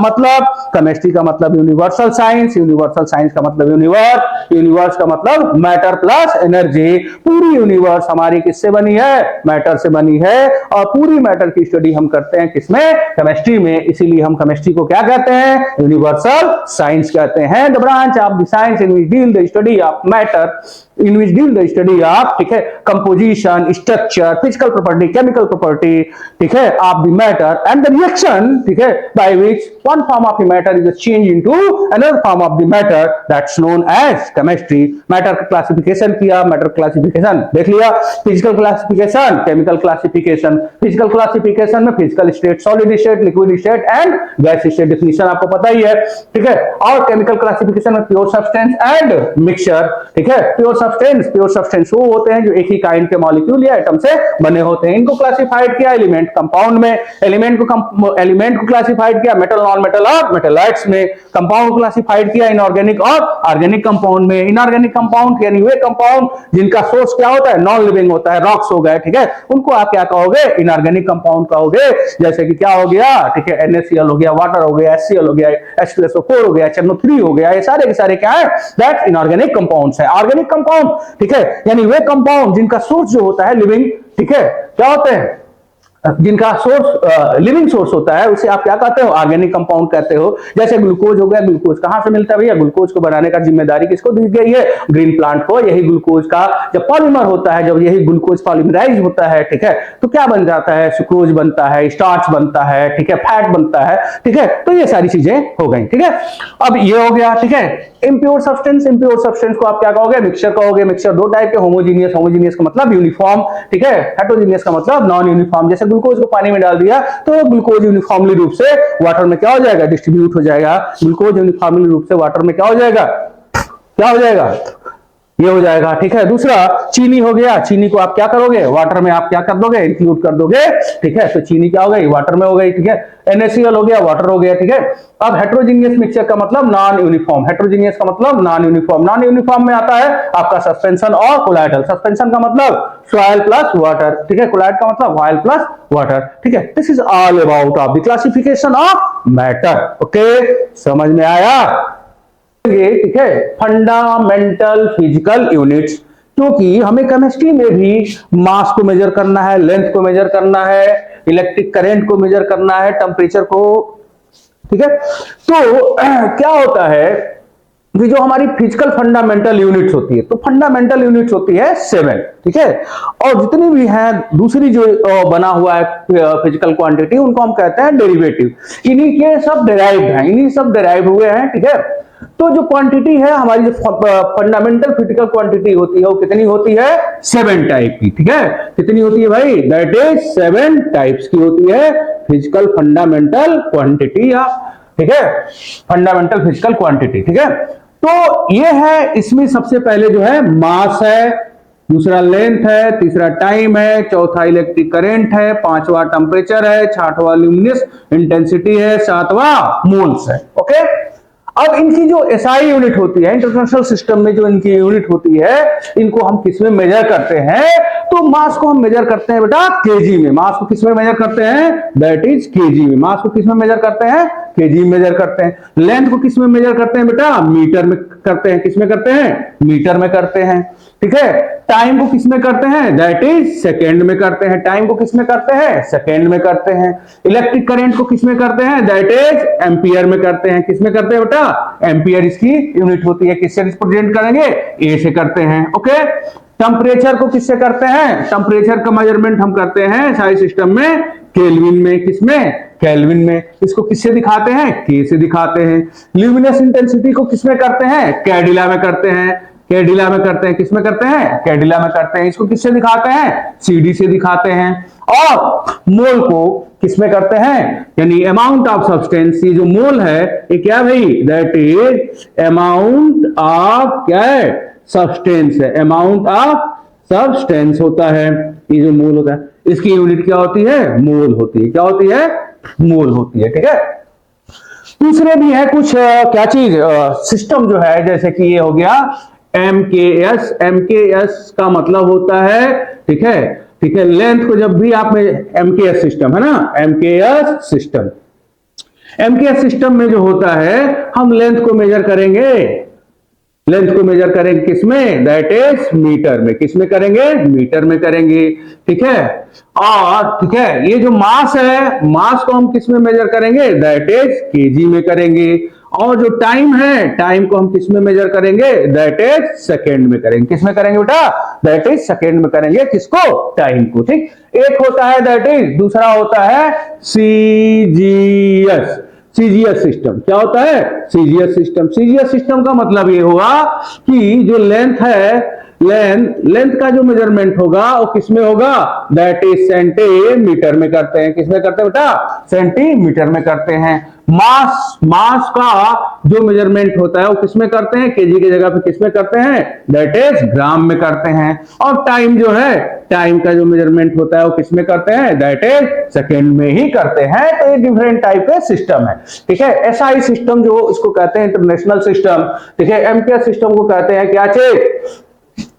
मतलब यूनिवर्सल साइंस, यूनिवर्सल साइंस का मतलब यूनिवर्स, यूनिवर्स का मतलब मैटर प्लस एनर्जी। पूरी यूनिवर्स हमारी किससे बनी है, मैटर से बनी है, और पूरी मैटर की स्टडी हम करते हैं किसमें, केमिस्ट्री में। इसीलिए हम केमिस्ट्री को क्या कहते हैं, यूनिवर्सल साइंस कहते हैं। The branch of the science in which deal the study of matter, in which deal the study of, ठीक है, composition, structure, physical property, chemical property, ठीक है, of the matter and the reaction, ठीक है, by which one form of the matter is changed into another form of the matter, that's known as chemistry। Matter का classification किया, matter classification देख लिया, physical classification, chemical classification. Physical classification में physical state, solid state, liquid state and gas state, definition आपको पता ही है। ठीक है, और केमिकल क्लासिफिकेशन में प्योर सब्सटेंस एंड मिक्सचर। ठीक है, प्योर सब्सटेंस वो होते हैं जो एक ही काइंड के मॉलिक्यूल या एटम से बने होते हैं। इनको क्लासिफाइड किया एलिमेंट कंपाउंड में, एलिमेंट को क्लासिफाइड किया मेटल, नॉन मेटल और मेटलाइट्स में। कंपाउंड को क्लासिफाइड किया इनऑर्गेनिक और ऑर्गेनिक कंपाउंड में। इनऑर्गेनिक कंपाउंड यानी वे कंपाउंड जिनका सोर्स क्या होता है, नॉन लिविंग होता है, रॉक्स हो गए। ठीक है, उनको आप क्या कहोगे, इनऑर्गेनिक कंपाउंड कहोगे। जैसे कि क्या हो गया, ठीक है, NaCl हो गया, वाटर हो गया, HCl हो गया, H2SO4 हो गया, HNO3 हो गया, ये सारे के सारे क्या है, दैट इनऑर्गेनिक कंपाउंड्स है। ऑर्गेनिक कंपाउंड, ठीक है, यानी वे कंपाउंड जिनका सोर्स जो होता है लिविंग, ठीक है, क्या होते हैं, जिनका सोर्स लिविंग सोर्स होता है, उसे आप क्या कहते हो, ऑर्गेनिक कंपाउंड कहते हो। जैसे ग्लूकोज हो गया, ग्लूकोज कहां से मिलता है भैया, ग्लूकोज को बनाने का जिम्मेदारी किसको दी गई है, ग्रीन प्लांट को। यही ग्लूकोज का जब पॉलीमर होता है, जब यही ग्लूकोज पॉलीमराइज होता है, ठीक है, तो क्या बन जाता है, सुक्रोज बनता है, स्टार्च बनता है, ठीक है, फैट बनता है। ठीक है, तो ये सारी चीजें हो गई। ठीक है, अब ये हो गया। ठीक है, इम्प्योर सब्सटेंस को आप क्या कहोगे, मिक्सचर कहोगे। मिक्सचर दो टाइप के, होमोजीनियस का मतलब यूनिफॉर्म, ठीक है, हेटेरोजीनियस का मतलब नॉन यूनिफॉर्म। जैसे ग्लूकोज को पानी में डाल दिया तो ग्लूकोज यूनिफॉर्मली रूप से वाटर में क्या हो जाएगा, डिस्ट्रीब्यूट हो जाएगा। ग्लूकोज यूनिफॉर्मली रूप से वाटर में क्या हो जाएगा, ये हो जाएगा। ठीक है, दूसरा चीनी हो गया। चीनी को आप क्या करोगे, वाटर में आप क्या कर दोगे, इंक्लूड कर दोगे। ठीक है, तो चीनी क्या हो गई, वाटर में हो गई। ठीक है, NaCl हो गया, वाटर हो गया। ठीक है, अब हेट्रोजीनियस मिक्सचर का मतलब नॉन यूनिफॉर्म, हेट्रोजीनियस का मतलब नॉन यूनिफॉर्म। नॉन यूनिफॉर्म में आता है आपका सस्पेंशन और कोलाइडल। सस्पेंशन का मतलब सॉइल प्लस वाटर, ठीक है, कोलाइड का मतलब ऑयल प्लस वाटर। ठीक है, this is all about of the classification of matter. Okay, समझ में आया। ठीक है, फंडामेंटल फिजिकल यूनिट्स, क्योंकि हमें केमिस्ट्री में भी मास को मेजर करना है, लेंथ को मेजर करना है, इलेक्ट्रिक करंट को मेजर करना है, टेम्परेचर को। ठीक है, तो क्या होता है कि जो हमारी फिजिकल फंडामेंटल यूनिट्स होती है, तो फंडामेंटल यूनिट्स होती है 7। ठीक है, और जितनी भी हैं दूसरी जो बना हुआ है फिजिकल क्वांटिटी, उनको हम कहते हैं डेरिवेटिव। इन्हीं के सब डेराइव्ड हैं, इन्हीं सब डेराइव हुए हैं। ठीक है, तो जो क्वांटिटी है हमारी, जो फंडामेंटल फिजिकल क्वांटिटी होती है, वो कितनी होती है, 7 टाइप की। ठीक है, कितनी होती है भाई, दैट इज 7 टाइप्स की होती है फिजिकल फंडामेंटल क्वांटिटी, या ठीक है, फंडामेंटल फिजिकल क्वांटिटी। ठीक है, तो ये है, इसमें सबसे पहले जो है मास है, दूसरा लेंथ है, तीसरा टाइम है, चौथा इलेक्ट्रिक करंट है, पांचवा टेम्परेचर है, छठवां ल्यूमिनस इंटेंसिटी है, सातवां मोल्स है। ओके, अब इनकी जो एसआई यूनिट होती है, इंटरनेशनल सिस्टम में जो इनकी यूनिट होती है, इनको हम किस में मेजर करते हैं, तो मास को हम मेजर करते हैं बेटा केजी में। मास को किस में मेजर करते हैं, दैट इज केजी में। मास को किस में मेजर करते हैं, केजी में मेजर करते हैं। लेंथ को किस में मेजर करते हैं बेटा, मीटर में करते हैं। किस में करते हैं, मीटर में करते हैं। ठीक है, टाइम को किस में करते हैं, दैट इज सेकेंड में करते हैं। टाइम को किस में करते हैं, सेकेंड में करते हैं। इलेक्ट्रिक करंट को किस में करते हैं, दैट इज एम्पियर में करते हैं। किस में करते हैं बेटा, एम्पियर इसकी यूनिट होती है। किससे रिप्रेजेंट करेंगे, ए से करते हैं। ओके, टेम्परेचर को किससे करते हैं, टेम्परेचर का मेजरमेंट हम करते हैं सारे सिस्टम में केल्विन में। किसमें, केल्विन में। इसको किससे दिखाते हैं, के से दिखाते हैं। ल्यूमिनस इंटेंसिटी को किसमें करते हैं, कैडिला में करते हैं। कैडिला में करते हैं, किसमें करते हैं, कैडिला में करते हैं। इसको किससे दिखाते हैं, सीडी से दिखाते हैं। और मोल को किसमें करते हैं, यानी अमाउंट ऑफ सब्सटेंस, ये जो मोल है ये क्या भाई, दैट इज अमाउंट ऑफ क्या है, सब्सटेंस है। अमाउंट ऑफ सब्सटेंस होता है, ये जो मोल होता है, इसकी यूनिट क्या होती है, मोल होती है। क्या होती है, मोल होती है। ठीक है, दूसरे भी है कुछ क्या चीज, सिस्टम जो है, जैसे कि ये हो गया MKS, MKS का मतलब होता है, ठीक है, ठीक है, लेंथ को जब भी आप MKS सिस्टम है ना, MKS सिस्टम, MKS सिस्टम में जो होता है हम लेंथ को मेजर करेंगे, लेंथ को मेजर करेंगे किसमें, दैट इज मीटर में। किसमें करेंगे, मीटर में करेंगे, ठीक है। और ठीक है, ये जो मास है, मास को हम किसमें मेजर करेंगे, दैट इज केजी में करेंगे। और जो टाइम है, टाइम को हम किसमें मेजर करेंगे, दैट इज सेकेंड में करेंगे। किसमें करेंगे बेटा, दैट इज सेकेंड में करेंगे। किसको, टाइम को, ठीक। एक होता है दैट इज, दूसरा होता है सीजीएस, सीजीएस सिस्टम। क्या होता है, सीजीएस सिस्टम। सीजीएस सिस्टम का मतलब ये होगा कि जो लेंथ है, लेंथ का जो मेजरमेंट होगा वो किसमें होगा, दैट इज सेंटीमीटर में करते हैं। किसमें करते हैं बेटा, सेंटीमीटर में करते हैं। मास का जो मेजरमेंट होता है वो किसमें करते हैं, केजी की जगह पे किसमें करते हैं, दैट इज ग्राम में करते हैं। और टाइम जो है, टाइम का जो मेजरमेंट होता है वो किसमें करते हैं, दैट इज सेकेंड में ही करते हैं। तो ये डिफरेंट टाइप के सिस्टम है, ठीक है। एसआई सिस्टम जो इसको कहते हैं इंटरनेशनल सिस्टम, ठीक है। एमकेएस सिस्टम को कहते हैं क्या चीज,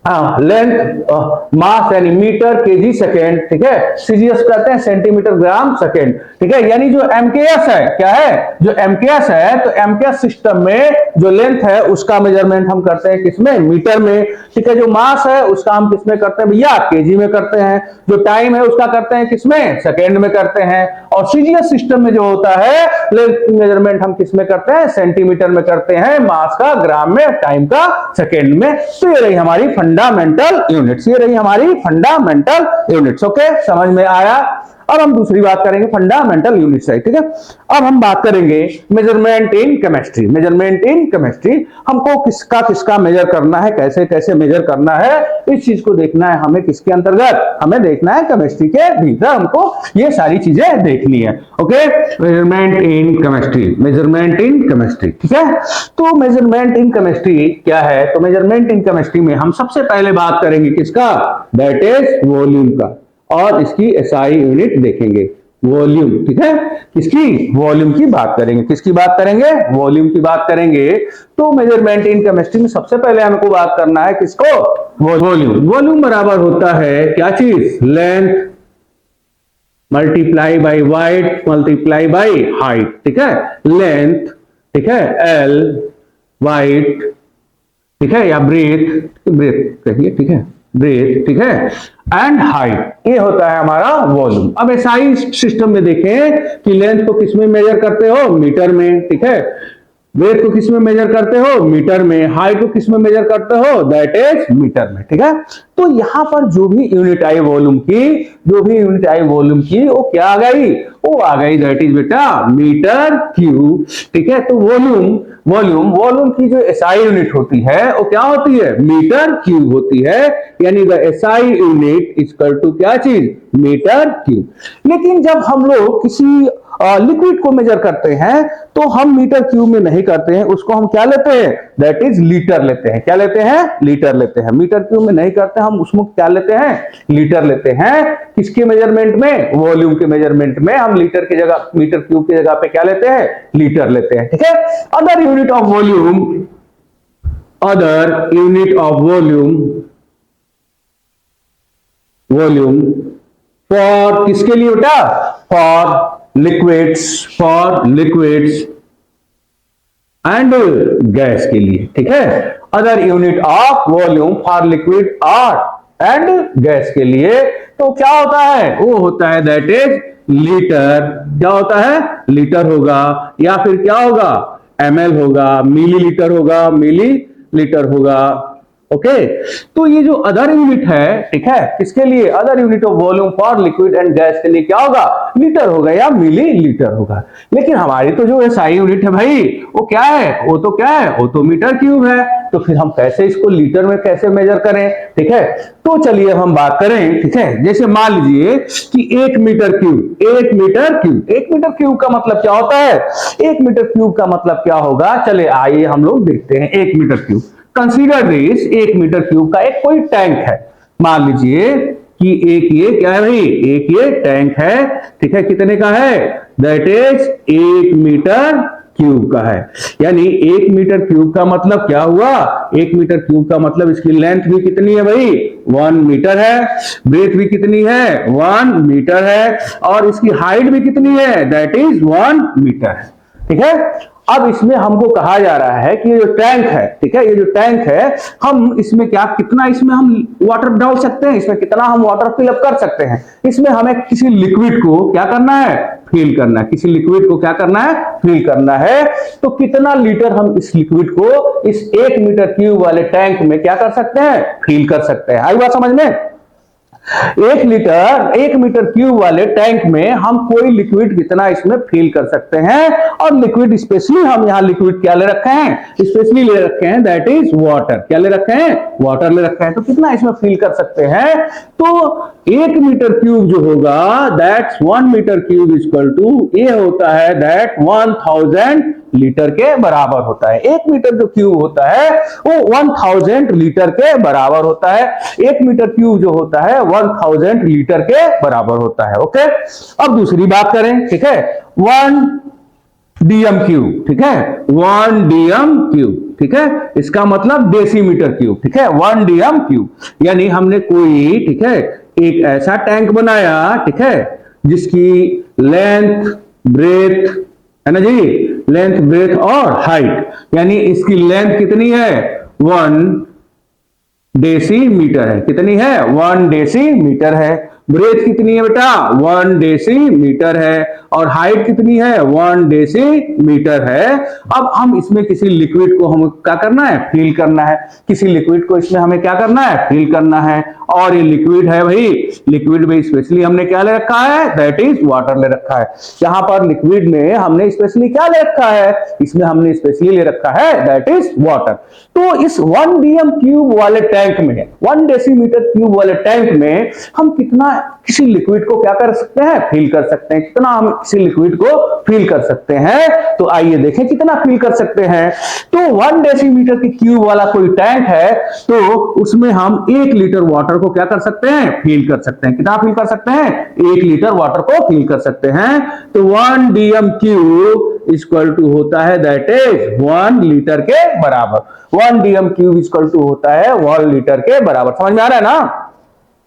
लेंथ मास यानी मीटर केजी सेकेंड, ठीक है। सीजीएस कहते हैं सेंटीमीटर ग्राम सेकेंड, ठीक है। यानी जो एमकेएस है, क्या है, जो एमकेएस है, तो एमकेएस सिस्टम में जो लेंथ है उसका मेजरमेंट हम करते हैं किसमें, मीटर में, ठीक है। जो मास है उसका हम किसमें करते हैं भैया, केजी में करते हैं। जो टाइम है उसका करते हैं किसमें, सेकेंड में करते हैं। और सीजीएस सिस्टम में जो होता है लेंथ मेजरमेंट हम किसमें करते हैं, सेंटीमीटर में करते हैं, मास का ग्राम में, टाइम का सेकेंड में। तो ये रही हमारी फंडामेंटल यूनिट्स, ये रही हमारी फंडामेंटल यूनिट्स। ओके, समझ में आया। अब हम दूसरी बात करेंगे फंडामेंटल यूनिट्स है, ठीक है। अब हम बात करेंगे measurement in chemistry. Measurement in chemistry, हमको किसका किसका मेजर करना है, कैसे कैसे मेजर करना है, इस चीज को देखना है हमें। किसके अंतर्गत, हमें देखना है केमिस्ट्री के भीतर, हमको ये सारी चीजें देखनी है। Okay, measurement in chemistry, measurement in chemistry, ठीक है। तो मेजरमेंट इन केमिस्ट्री क्या है, तो मेजरमेंट इन केमिस्ट्री में हम सबसे पहले बात करेंगे किसका, दैट इज वॉल्यूम का। और इसकी एसआई यूनिट देखेंगे, वॉल्यूम, ठीक है। किसकी, वॉल्यूम की बात करेंगे। किसकी बात करेंगे, वॉल्यूम की बात करेंगे। तो मेजरमेंट इन केमिस्ट्री में सबसे पहले हमको बात करना है किसको, वॉल्यूम। वॉल्यूम बराबर होता है क्या चीज, length multiply by wide multiply by height, ठीक है। लेंथ, ठीक है, एल, वाइड, ठीक है, या ब्रेथ, ब्रेथ कहिए, ठीक है, ब्रेथ, ठीक है, एंड हाइट, ये होता है हमारा वॉल्यूम। अब एसआई सिस्टम में देखें कि लेंथ को किसमें मेजर करते हो, मीटर में, ठीक है। ब्रेथ को किसमें मेजर करते हो, मीटर में। हाइट को किसमें मेजर करते हो, दैट इज मीटर में, ठीक है। तो यहां पर जो भी यूनिट आई वॉल्यूम की, जो भी यूनिट आई वॉल्यूम की, वो क्या आ गई, वो आ गई दैट इज बेटा मीटर क्यूब, ठीक है। तो वॉल्यूम वॉल्यूम की जो एसआई यूनिट होती है वो क्या होती है, मीटर क्यूब होती है। यानी the SI unit equal to क्या चीज, मीटर क्यूब। लेकिन जब हम लोग किसी लिक्विड को मेजर करते हैं तो हम मीटर क्यूब में नहीं करते हैं, उसको हम क्या लेते हैं, दैट इज लीटर लेते हैं। क्या लेते हैं, लीटर लेते हैं। मीटर क्यूब में नहीं करते हम, उसमें क्या लेते हैं, लीटर लेते हैं। किसके मेजरमेंट में, वॉल्यूम के मेजरमेंट में हम लीटर की जगह, मीटर क्यूब की जगह पे क्या लेते हैं, लीटर लेते हैं, ठीक है। Other unit of volume, other unit of volume for किसके लिए बेटा, फॉर लिक्विड्स एंड गैस के लिए, ठीक है। Other unit of volume for liquid और एंड गैस के लिए तो क्या होता है, वो होता है दैट इज लीटर। क्या होता है, लीटर होगा, या फिर क्या होगा, ml होगा, मिलीलीटर होगा, मिलीलीटर होगा। ओके, तो ये जो अदर यूनिट है, ठीक है, किसके लिए, other unit of volume for liquid and gas के लिए क्या होगा, लीटर होगा या मिली लीटर होगा। लेकिन हमारी तो जो एसआई यूनिट है भाई, वो क्या है, वो तो क्या है, वो तो मीटर क्यूब है। तो फिर हम कैसे इसको लीटर में कैसे मेजर करें, ठीक है। तो चलिए हम बात करें, ठीक है। जैसे मान लीजिए कि 1 metre cube, 1 metre cube, 1 metre cube का मतलब क्या होता है, 1 मीटर क्यूब का मतलब क्या होगा, चले आइए हम लोग देखते हैं। 1 metre cube, consider this, 1 metre cube का एक कोई टैंक है। मान लीजिए कि एक ये क्या है भाई, एक ये टैंक है, ठीक है। कितने का है, दैट इज 1 मीटर क्यूब का है। यानी 1 मीटर क्यूब का मतलब क्या हुआ, 1 मीटर क्यूब का मतलब इसकी लेंथ भी कितनी है भाई, 1 मीटर है, ब्रेथ भी कितनी है, 1 मीटर है, और इसकी हाइट भी कितनी है, दैट इज 1 मीटर है। ठीक है, अब इसमें हमको कहा जा रहा है कि ये जो टैंक है, ठीक है, ये जो टैंक है, हम इसमें क्या कितना इसमें हम वाटर डाल सकते हैं, इसमें कितना हम वाटर फिलअप कर सकते हैं। इसमें हमें किसी लिक्विड को क्या करना है, फिल करना है, किसी लिक्विड को क्या करना है, फिल करना है। तो कितना लीटर हम इस लिक्विड को इस 1 मीटर क्यूब वाले टैंक में क्या कर सकते हैं, फिल कर सकते हैं। आई बात समझ में, 1 मीटर क्यूब वाले टैंक में हम कोई लिक्विड कितना इसमें फिल कर सकते हैं, और लिक्विड स्पेशली हम यहां लिक्विड क्या ले रखे हैं, स्पेशली ले रखे हैं, दैट इज वाटर। क्या ले रखे हैं, वाटर ले रखे हैं। तो कितना इसमें फिल कर सकते हैं, तो 1 मीटर क्यूब जो होगा that's 1 metre cube equal to, ये होता है दैट 1000 लीटर के बराबर होता है। 1 मीटर जो क्यूब होता है वो 1000 लीटर के बराबर होता है। 1 मीटर क्यूब जो होता है 1000 लीटर के बराबर होता है। ओके, अब दूसरी बात करें, ठीक है, 1 डीएम क्यूब, ठीक है, 1 डीएम क्यूब, ठीक है, इसका मतलब डेसीमीटर क्यूब, ठीक है, 1 डीएम क्यूब। यानी हमने कोई, ठीक है, एक ऐसा टैंक बनाया, ठीक है, जिसकी लेंथ, ब्रेथ, है ना जी, लेंथ, ब्रेथ और हाइट, यानी इसकी लेंथ कितनी है, 1 डेसीमीटर है। कितनी है, 1 डेसीमीटर है। ब्रेथ कितनी है बेटा, 1 डेसीमीटर है, और हाइट कितनी है, 1 डेसीमीटर है। अब हम इसमें किसी लिक्विड को हम क्या करना है, फिल करना है। किसी लिक्विड को इसमें हमें क्या करना है, फिल करना है, और ये लिक्विड है भाई, लिक्विड में स्पेशली हमने क्या ले रखा है, दैट इज वाटर ले रखा है। यहां पर लिक्विड में हमने स्पेशली क्या ले रखा है, इसमें हमने स्पेशली ले रखा है दैट इज वाटर। तो इस 1 डीएम क्यूब वाले टैंक में, 1 डेसीमीटर क्यूब वाले टैंक में हम कितना किसी लिक्विड को क्या कर सकते हैं, फिल कर सकते हैं। कितना हम किसी लिक्विड को फिल कर सकते हैं, तो आइए देखें कितना फिल कर सकते हैं। तो 1 डेसीमीटर की क्यूब वाला कोई टैंक है, तो उसमें हम 1 लीटर वाटर को क्या कर सकते हैं, फिल कर सकते हैं। कितना फिल कर सकते हैं, 1 लीटर वाटर को फिल कर सकते हैं। तो 1 डीएम क्यूब इक्वल टू होता है दैट इज 1 लीटर के बराबर। 1 डीएम क्यूब इक्वल टू होता है 1 लीटर के बराबर। समझ में आ रहा है ना,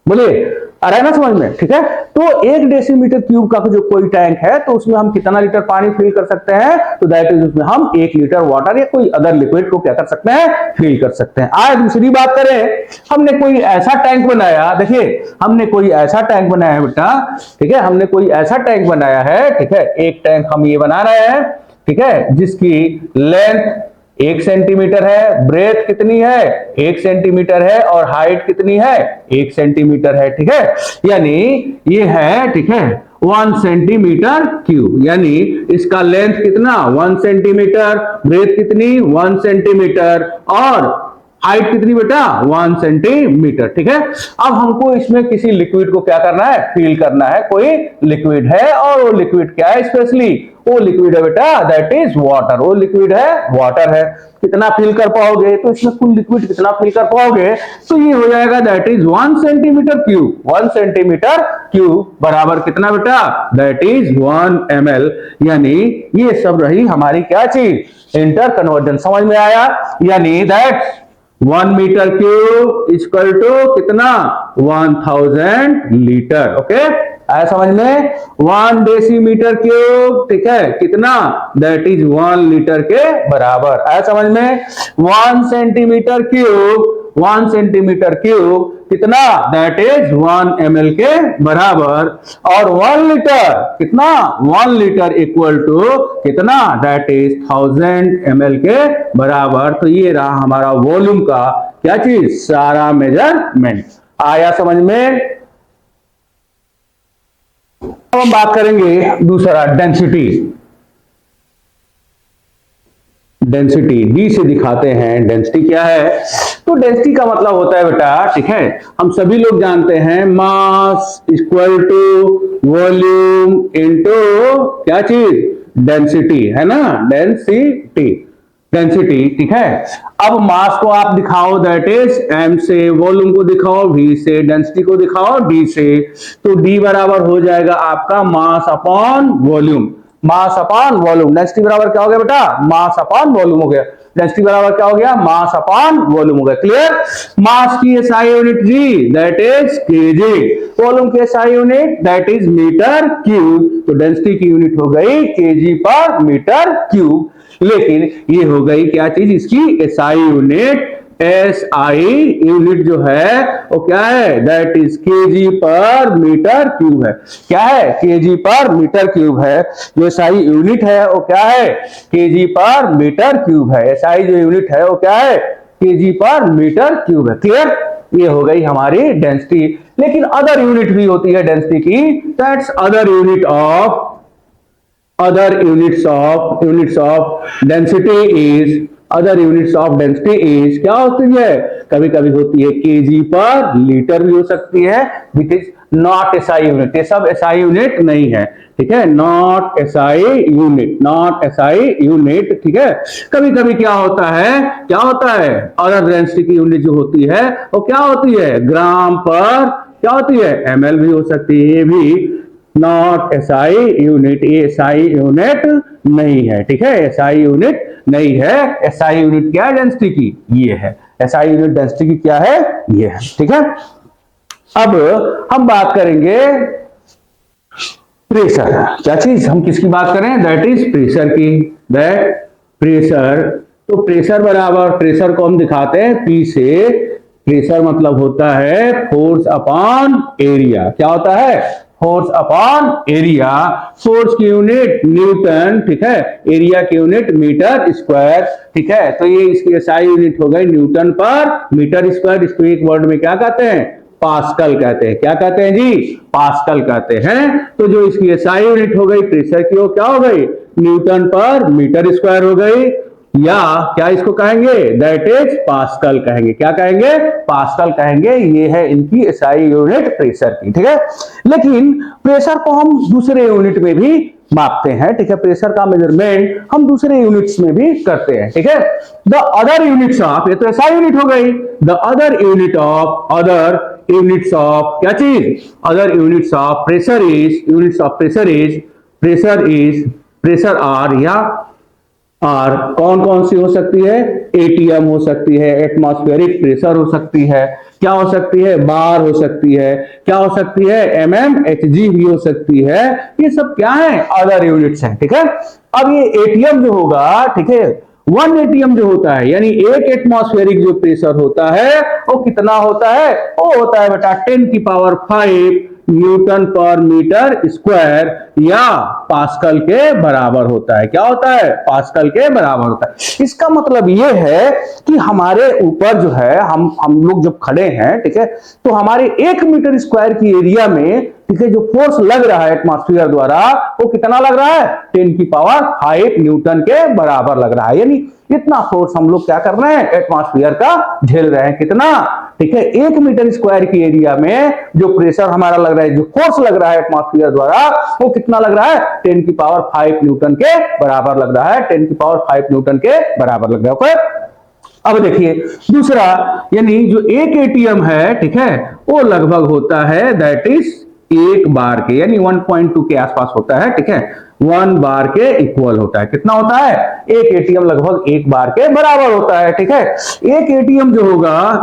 बोलिए, आ रहा है ना समझ में, ठीक है। तो 1 डेसीमीटर क्यूब का जो कोई टैंक है, तो उसमें हम कितना लीटर पानी फिल कर सकते हैं, तो दैट इज उसमें हम 1 लीटर वाटर या कोई अदर लिक्विड को क्या कर सकते हैं, फिल कर सकते हैं। आज दूसरी बात करें, हमने कोई ऐसा टैंक बनाया, देखिए हमने कोई ऐसा टैंक बनाया है बेटा, ठीक है, हमने कोई ऐसा टैंक बनाया है, ठीक है, एक टैंक हम ये बना रहे हैं, ठीक है, जिसकी लेंथ 1 सेंटीमीटर है, ब्रेथ कितनी है, 1 सेंटीमीटर है, और हाइट कितनी है, 1 सेंटीमीटर है, ठीक है। यानी ये है, ठीक है, 1 सेंटीमीटर क्यूब, यानी इसका लेंथ कितना, 1 सेंटीमीटर, ब्रेथ कितनी, 1 सेंटीमीटर, और हाइट कितनी बेटा, 1 सेंटीमीटर, ठीक है। अब हमको इसमें किसी लिक्विड को क्या करना है, फिल करना है। कोई लिक्विड है, और वो लिक्विड क्या है, स्पेशली वो लिक्विड है बेटा दैट इज वाटर। वो लिक्विड है, वाटर है। कितना फिल कर पाओगे, तो इसमें कुल लिक्विड कितना फिल कर पाओगे, तो ये हो जाएगा that is 1 centimetre cube. 1 centimetre cube बराबर कितना बेटा, दैट इज 1 ml। यानी ये सब रही हमारी क्या चीज, इंटर कन्वर्जन। समझ में आया, यानी that 1 metre cube equal to कितना, 1000 लीटर। ओके, आया समझ में। 1 डेसीमीटर क्यूब, ठीक है, कितना, दैट इज 1 लीटर के बराबर। आया समझ में। 1 सेंटीमीटर क्यूब, 1 सेंटीमीटर क्यूब कितना, दैट इज 1 ml के बराबर, और 1 लीटर कितना, 1 लीटर इक्वल टू कितना, दैट इज 1000 ml के बराबर। तो ये रहा हमारा वॉल्यूम का क्या चीज, सारा मेजरमेंट। आया समझ में। अब हम बात करेंगे दूसरा, डेंसिटी। डेंसिटी डी से दिखाते हैं, डेंसिटी क्या है। तो डेंसिटी का मतलब होता है बेटा, ठीक है, हम सभी लोग जानते हैं mass equal to volume into क्या चीज, डेंसिटी, है ना, डेंसिटी, डेंसिटी, ठीक है। अब मास को आप दिखाओ दैट इज m से, वॉल्यूम को दिखाओ v से, डेंसिटी को दिखाओ d से। तो d बराबर हो जाएगा आपका mass upon volume. Mass upon volume. Density बराबर क्या हो गया बेटा, मास अपॉन वॉल्यूम हो गया। डेंसिटी बराबर क्या हो गया, मास अपॉन वॉल्यूम हो गया। क्लियर। मास की SI unit ji, that is KG. Volume की SI unit that is metre cube. तो डेंसिटी की यूनिट हो गई केजी पर मीटर क्यूब। लेकिन ये हो गई क्या चीज, इसकी एसआई यूनिट। एसआई यूनिट जो है वो क्या है, दैट इज केजी पर मीटर क्यूब है। क्या है, केजी पर मीटर क्यूब है। जो एसआई यूनिट है वो क्या है, केजी पर मीटर क्यूब है। एसआई जो यूनिट है वो क्या है, केजी पर मीटर क्यूब है। क्लियर। ये हो गई हमारी डेंसिटी। लेकिन अदर यूनिट भी होती है डेंसिटी की, that's other unit of other units of density is other units of density is क्या होती है, कभी कभी होती है केजी पर लीटर भी हो सकती है, which is not SI unit. ये सब एसआई यूनिट नहीं है, ठीक है, not SI unit, not SI unit. ठीक है। कभी कभी क्या होता है अदर डेंसिटी की यूनिट जो होती है वो क्या होती है, ग्राम पर क्या होती है, एमएल भी हो सकती है। ये भी नॉट एसआई यूनिट, ये एसआई यूनिट नहीं है। ठीक है, एसआई यूनिट नहीं है। एसआई यूनिट क्या है डेंसिटी की, ये है। एसआई यूनिट डेंसिटी की क्या है, ये है। ठीक है। अब हम बात करेंगे प्रेशर। क्या चीज, हम किसकी बात करें, दैट इज प्रेशर की। दैट प्रेशर, तो प्रेशर बराबर, प्रेशर को हम दिखाते हैं पी से। प्रेशर मतलब होता है फोर्स अपॉन एरिया। क्या होता है, फोर्स अपॉन एरिया। फोर्स की यूनिट न्यूटन, ठीक है, एरिया की यूनिट मीटर स्क्वायर। ठीक है, तो ये इसकी एसआई यूनिट हो गई न्यूटन पर मीटर स्क्वायर। इसको एक वर्ड में क्या कहते हैं, पास्कल कहते हैं। क्या कहते हैं जी, पास्कल कहते हैं। तो जो इसकी एसआई यूनिट हो गई प्रेशर की, वो क्या हो गई, न्यूटन पर मीटर स्क्वायर हो गई, या क्या इसको कहेंगे, दैट इज पास्कल कहेंगे। क्या कहेंगे, पास्कल कहेंगे। ये है इनकी एसआई यूनिट प्रेशर की। ठीक है। लेकिन प्रेशर को हम दूसरे यूनिट में भी मापते हैं। ठीक है, प्रेशर का मेजरमेंट हम दूसरे यूनिट्स में भी करते हैं। ठीक है। द अदर यूनिट्स ऑफ, ये तो एसआई यूनिट हो गई, the other unit of, other units of क्या चीज, other units of pressure is, units of pressure are, या आर कौन कौन सी हो सकती है, एटीएम हो सकती है, एटमॉस्फेरिक प्रेशर हो सकती है, क्या हो सकती है, बार हो सकती है, क्या हो सकती है, एचजी भी हो सकती है। ये सब क्या है, अदर यूनिट्स हैं। ठीक है। अब ये एटीएम जो होगा, ठीक है, 1 एटीएम जो होता है, यानी एक एटमॉस्फेरिक जो प्रेशर होता है वो कितना होता है, वो होता है बेटा 10⁵ न्यूटन पर मीटर स्क्वायर, या पास्कल के बराबर होता है। क्या होता है, पास्कल के बराबर होता है। इसका मतलब ये है कि हमारे ऊपर जो है, हम लोग जब खड़े हैं, ठीक है, तो हमारे 1 मीटर स्क्वायर की एरिया में, ठीक है, जो फोर्स लग रहा है एटमॉस्फेयर द्वारा, वो कितना लग रहा है, 10⁵ न्यूटन के बराबर लग रहा है। यानी इतना फोर्स हम लोग क्या कर रहे हैं, एटमॉस्फेयर का झेल रहे हैं। कितना, ठीक है, 1 मीटर स्क्वायर की एरिया में जो प्रेशर हमारा लग रहा है, जो फोर्स लग रहा है एटमॉस्फेयर द्वारा, वो कितना लग रहा है, 10⁵ न्यूटन के बराबर लग रहा है। 10⁵ न्यूटन के बराबर लग रहा है। अब देखिए दूसरा, यानी जो एक एटीएम है, ठीक है, वो लगभग होता है दैट इज 1 बार के, यानी 1.2 के आसपास होता है। ठीक है, 1 बार के इक्वल होता है। कितना होता है, एक एटीएम लगभग 1 बार के बराबर होता है। ठीक है। एक एटीएम जो होगा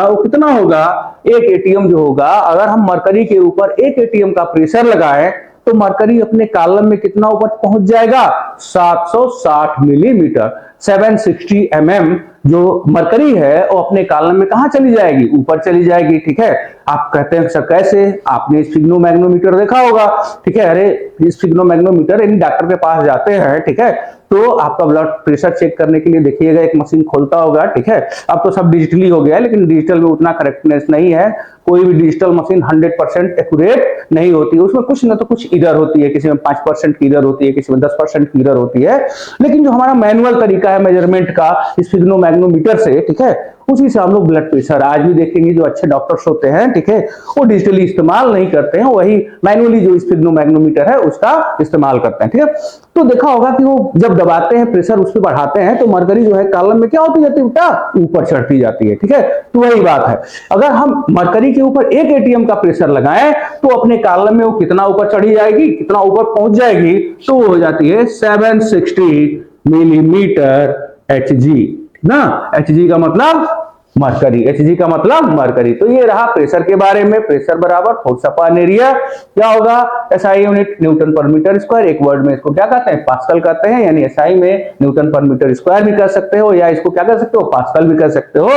वो कितना होगा, एक एटीएम जो होगा, अगर हम मरकरी के ऊपर एक एटीएम का प्रेशर लगाएं तो मरकरी अपने कॉलम में कितना ऊपर पहुंच जाएगा, 760 मिलीमीटर। 760 mm जो मरकरी है वो अपने कॉलम में कहां चली जाएगी, ऊपर चली जाएगी। ठीक है। आप कहते हैं सर कैसे, आपने स्फिग्नोमैग्नोमीटर देखा होगा। ठीक है, अरे स्फिग्नोमैग्नोमीटर, यानी डॉक्टर के पास जाते हैं, ठीक है, तो आपका ब्लड प्रेशर चेक करने के लिए देखिएगा एक मशीन खोलता होगा। ठीक है, अब तो सब डिजिटली हो गया है, लेकिन डिजिटल में उतना करेक्टनेस नहीं है। कोई भी डिजिटल मशीन 100% एक्यूरेट नहीं होती, उसमें कुछ ना तो कुछ इरर होती है, किसी में 5% की इरर होती है, किसी में 10% की इरर होती है। लेकिन जो हमारा मैनुअल तरीका है मेजरमेंट का स्फिग्नोमैग्नोमीटर से, ठीक है, उसी से हम लोग ब्लड प्रेशर आज भी देखेंगे। जो अच्छे डॉक्टर्स होते हैं, ठीक है, वो डिजिटली इस्तेमाल नहीं करते हैं, वही मैनुअली जो स्फिग्नोमैग्नोमीटर है उसका इस्तेमाल करते हैं। ठीक है, तो देखा होगा कि वो जब दबाते हैं प्रेशर, उस पर बढ़ाते हैं, तो मरकरी जो है कॉलम में क्या होती जाती है बेटा, ऊपर चढ़ती जाती है। ठीक है, तो वही बात है, अगर हम मरकरी के ऊपर एक एटीएम का प्रेशर लगाएं तो अपने कॉलम में वो कितना ऊपर चढ़ी जाएगी, कितना ऊपर पहुंच जाएगी, तो वो हो जाती है 760 मिलीमीटर Hg ना। Hg का मतलब मरकरी, Hg का मतलब मरकरी। तो ये रहा प्रेशर के बारे में। प्रेशर बराबर फोर्स अपॉन एरिया क्या होगा, एसआई यूनिट न्यूटन पर मीटर स्क्वायर। एक वर्ड में इसको क्या कहते हैं, पास्कल कहते हैं, यानी एसआई में न्यूटन पर मीटर स्क्वायर भी कह सकते हो, या इसको क्या कह सकते हो, पास्कल भी कह सकते हो।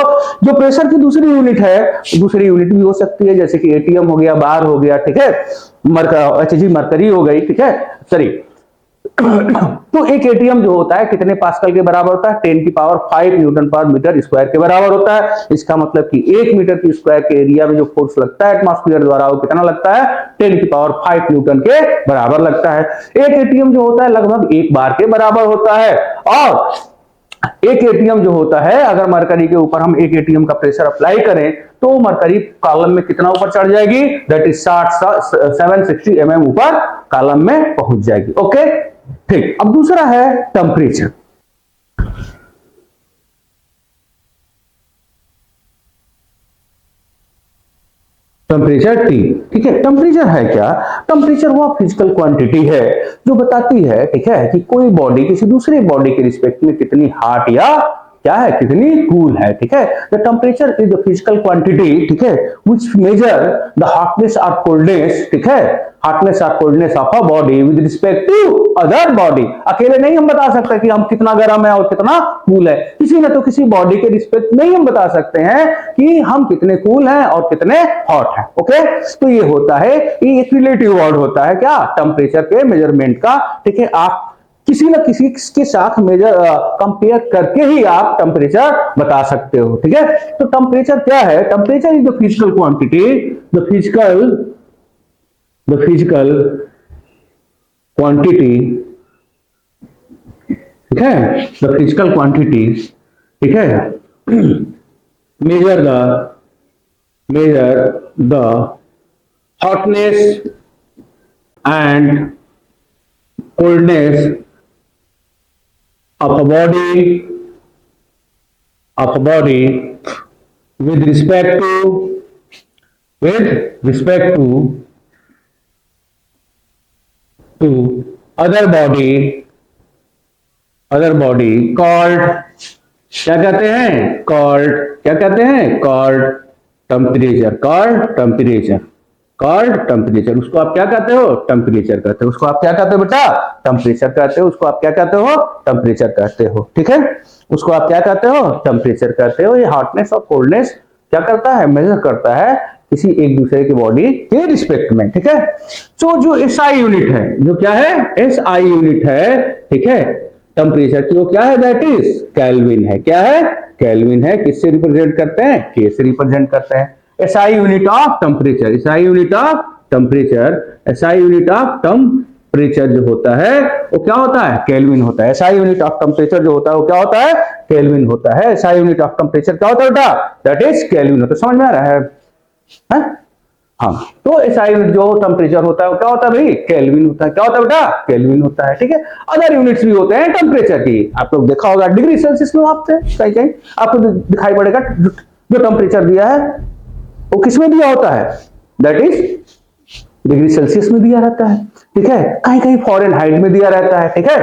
जो प्रेशर की दूसरी यूनिट है, दूसरी यूनिट भी हो सकती है, जैसे कि एटीएम हो गया, बार हो गया, ठीक है, Hg मरकरी हो गई, ठीक है, सॉरी। तो एक एटीएम जो होता है कितने पास्कल के बराबर होता है, 10 की पावर 5 न्यूटन पर मीटर स्क्वायर के बराबर होता है। इसका मतलब कि 1 मीटर की स्क्वायर के एरिया में जो फोर्स लगता है एटमॉस्फेयर द्वारा वो कितना लगता है, 10 की पावर 5 न्यूटन के बराबर लगता है। एक एटीएम जो होता है लगभग 1 बार के बराबर होता है। और एक एटीएम जो होता है, अगर मरकरी के ऊपर हम एक एटीएम का प्रेशर अप्लाई करें तो मरकरी कॉलम में कितना ऊपर चढ़ जाएगी, दैट इज 760 mm ऊपर कॉलम में पहुंच जाएगी। ओके, ठीक। अब दूसरा है टेम्परेचर। टेम्परेचर T, ठीक है। टेम्परेचर है क्या, टेम्परेचर वो फिजिकल क्वांटिटी है जो बताती है, ठीक है, कि कोई बॉडी किसी दूसरे बॉडी के रिस्पेक्ट में कितनी हॉट या क्या है, कितनी कूल है, ठीक है। The temperature is the physical quantity, ठीक है, व्हिच मेजर द हॉटनेस और कोल्डनेस, ठीक है, हॉटनेस और coldness of a body with respect to other body. अकेले नहीं हम बता सकते कि हम कितना गर्म है और कितना कूल है, किसी न तो किसी बॉडी के रिस्पेक्ट में ही हम बता सकते हैं कि हम कितने कूल हैं और कितने हॉट हैं। ओके, तो ये होता है, ये एक रिलेटिव वर्ड होता है क्या, टेम्परेचर के मेजरमेंट का, ठीक है। आप किसी न किसी के साथ मेजर कंपेयर करके ही आप टेम्परेचर बता सकते हो, ठीक है। तो टेम्परेचर क्या है, temperature is the physical quantity, the physical quantity, ठीक है, द फिजिकल क्वांटिटी, ठीक है, major the hotness and coldness of a body with respect to other body called क्या कहते हैं, called टेम्परेचर। उसको आप क्या कहते हो, टेम्परेचर कहते हो। उसको आप क्या कहते हो बेटा, टेम्परेचर कहते हो। उसको आप क्या कहते हो, टेम्परेचर कहते हो, ठीक है। उसको आप क्या कहते हो, टेम्परेचर कहते हो। ये हॉटनेस और कोल्डनेस क्या करता है, मेजर करता है किसी एक दूसरे की बॉडी के रिस्पेक्ट में, ठीक है। तो जो एसआई यूनिट है, जो क्या है, एसआई यूनिट है, ठीक है, टेम्परेचर की, वो क्या है, दैट इज केल्विन है। क्या है, केल्विन है। किससे रिप्रेजेंट करते हैं, के से रिप्रेजेंट करते हैं। SI unit of temperature, SI unit of temperature, SI unit of temperature जो होता है वो क्या होता है, केल्विन होता है। SI यूनिट ऑफ टेम्परेचर जो होता है वो क्या होता है, केल्विन होता है। SI यूनिट ऑफ टेम्परेचर क्या होता है बेटा, दैट इज केल्विन होता है। समझ में आ रहा है, हाँ। तो SI यूनिट जो टेम्परेचर होता है वो क्या होता है भाई, केल्विन होता है। क्या होता है बेटा, केल्विन होता है, ठीक है। अदर यूनिट्स भी होते हैं टेम्परेचर की, आप लोग देखा होगा डिग्री सेल्सियस में आपसे कहीं कहीं आपको दिखाई पड़ेगा। जो टेम्परेचर दिया है वो किसमें दिया होता है, दैट इज डिग्री सेल्सियस में दिया रहता है, ठीक है। कहीं कहीं फॉरेनहाइट में दिया रहता है, ठीक है।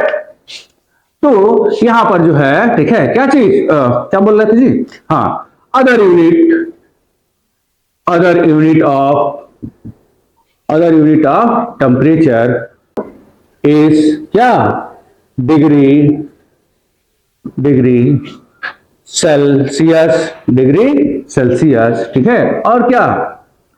तो यहां पर जो है, ठीक है, क्या चीज क्या बोल रहे थे जी, हाँ, other unit of temperature is क्या, डिग्री सेल्सियस, ठीक है। और क्या,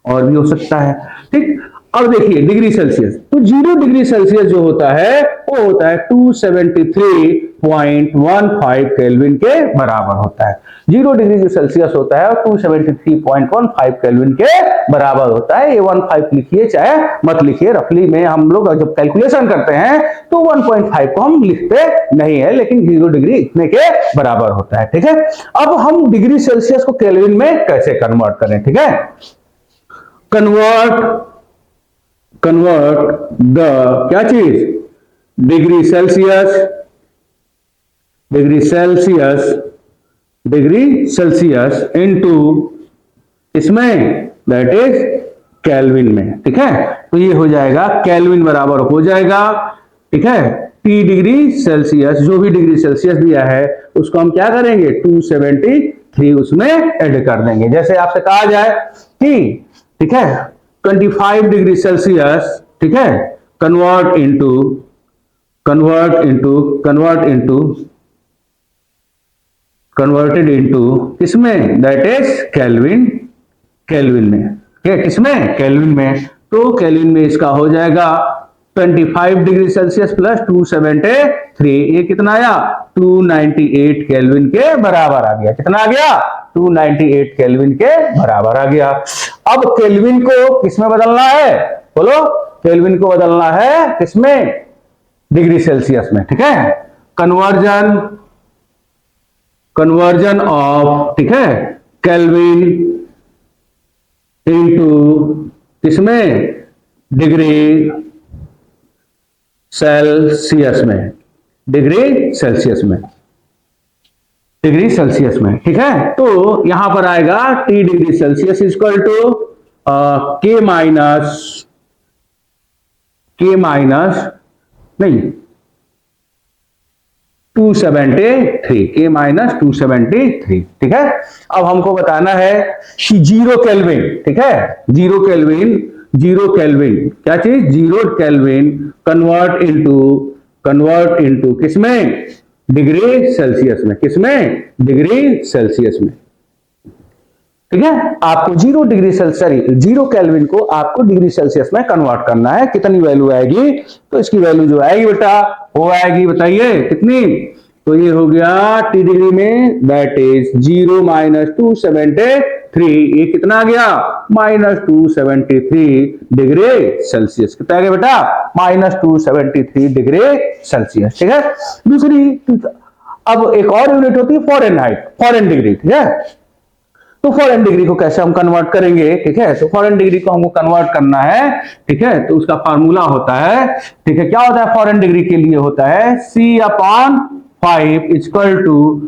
और भी हो सकता है, ठीक। अब देखिए डिग्री सेल्सियस, तो 0 डिग्री सेल्सियस जो होता है वो होता है 273.15 केल्विन के बराबर होता है। 0 डिग्री जो सेल्सियस होता है 273.15 केल्विन के बराबर होता है। ये 15 लिखिए चाहे मत लिखिए, रफली में हम लोग जब कैलकुलेशन करते हैं तो 1.5 को हम लिखते नहीं है, लेकिन 0 डिग्री इतने के बराबर होता है, ठीक है। अब हम डिग्री सेल्सियस को केल्विन में कैसे कन्वर्ट करें, ठीक है। कन्वर्ट द क्या चीज, डिग्री सेल्सियस इनटू इसमें दैट इज केल्विन में, ठीक है। तो ये हो जाएगा केल्विन बराबर हो जाएगा, ठीक है, टी डिग्री सेल्सियस, जो भी डिग्री सेल्सियस दिया है उसको हम क्या करेंगे 273 उसमें ऐड कर देंगे। जैसे आपसे कहा जाए कि ठीक है 25 डिग्री सेल्सियस, ठीक है, कन्वर्ट कन्वर्टेड इनटू किसमें, दैट इज केल्विन, केल्विन में, ठीक है, किसमें, केल्विन में। तो केल्विन में इसका हो जाएगा 25 डिग्री सेल्सियस प्लस 273, ये कितना आया 298 केल्विन के बराबर आ गया। कितना आ गया 298 केल्विन के बराबर आ गया। अब केल्विन को किसमें बदलना है, बोलो, केल्विन को बदलना है किसमें, डिग्री सेल्सियस में, ठीक है। कन्वर्जन ऑफ, ठीक है, केल्विन इनटू किसमें, डिग्री सेल्सियस में, डिग्री सेल्सियस में, डिग्री सेल्सियस में, ठीक है। तो यहां पर आएगा T degree Celsius equal to K minus नहीं 273, के माइनस 273, ठीक है। अब हमको बताना है कि 0 केल्विन, ठीक है, 0 केल्विन क्या चीज, 0 केल्विन कन्वर्ट इनटू किसमें, डिग्री सेल्सियस में, किसमें, डिग्री सेल्सियस में, ठीक है। आपको 0 केल्विन को आपको डिग्री सेल्सियस में कन्वर्ट करना है। कितनी वैल्यू आएगी, तो इसकी वैल्यू जो आएगी बेटा वो आएगी, बताइए कितनी, तो ये हो गया टी डिग्री में दैट इज 0 माइनस 273, ये कितना आ गया माइनस 273 डिग्री सेल्सियस। कितना आ गया बेटा माइनस 273 डिग्री सेल्सियस, ठीक है। दूसरी, अब एक और यूनिट होती है फॉरेनहाइट, फॉरेन डिग्री, ठीक है। तो फॉरेन डिग्री को कैसे हम कन्वर्ट करेंगे, ठीक है। तो फॉरेन डिग्री को हमको कन्वर्ट करना है, ठीक है। तो उसका फार्मूला होता है, ठीक है, क्या होता है फॉरेन डिग्री के लिए होता है C/5 equal to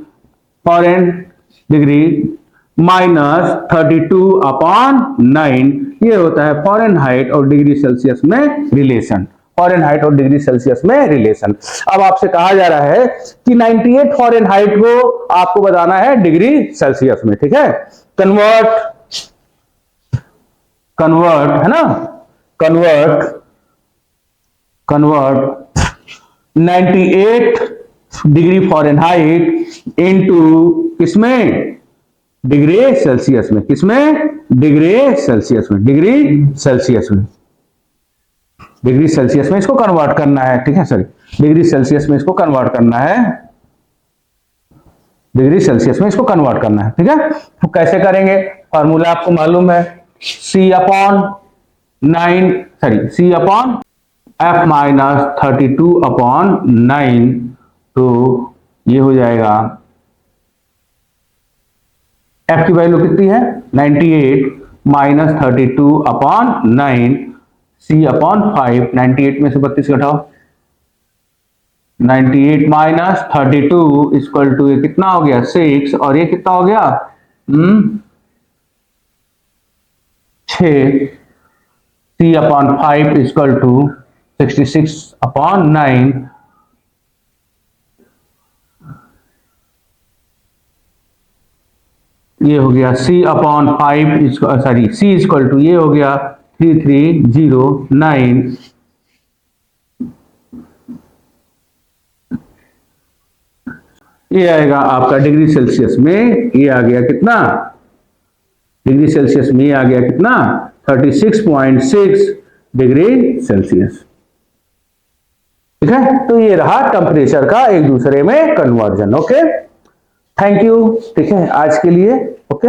Fahrenheit degree minus 32/9, ये होता है फॉरेन हाइट और डिग्री सेल्सियस में रिलेशन, फॉरेन हाइट और डिग्री सेल्सियस में रिलेशन। अब आपसे कहा जा रहा है कि 98 फॉरेन हाइट को आपको बताना है डिग्री सेल्सियस में, ठीक है। कन्वर्ट है ना, कन्वर्ट 98 डिग्री फॉरेनहाइट इनटू किसमें, डिग्री सेल्सियस में, किसमें, डिग्री सेल्सियस में, डिग्री सेल्सियस में इसको कन्वर्ट करना है, ठीक है, सॉरी डिग्री सेल्सियस में इसको कन्वर्ट करना है, डिग्री सेल्सियस में इसको कन्वर्ट करना है, ठीक है। तो कैसे करेंगे, फॉर्मूला आपको मालूम है C/F-32/9, तो ये हो जाएगा F की वैल्यू कितनी है 98 माइनस 32/9, C/5, 98 में से 32 घटाओ, 98 माइनस 32 इक्वल टू ये कितना हो गया 6, और ये कितना हो गया 6, C/5 इक्वल टू 66/9, ये हो गया C/5 sorry C equal to ये हो गया 3309, ये आएगा आपका डिग्री सेल्सियस में, ये आ गया कितना डिग्री सेल्सियस में, ये आ गया कितना 36.6 डिग्री सेल्सियस, ठीक है। तो ये रहा टेम्परेचर का एक दूसरे में कन्वर्जन, ओके। थैंक यू, ठीक है, आज के लिए, ओके।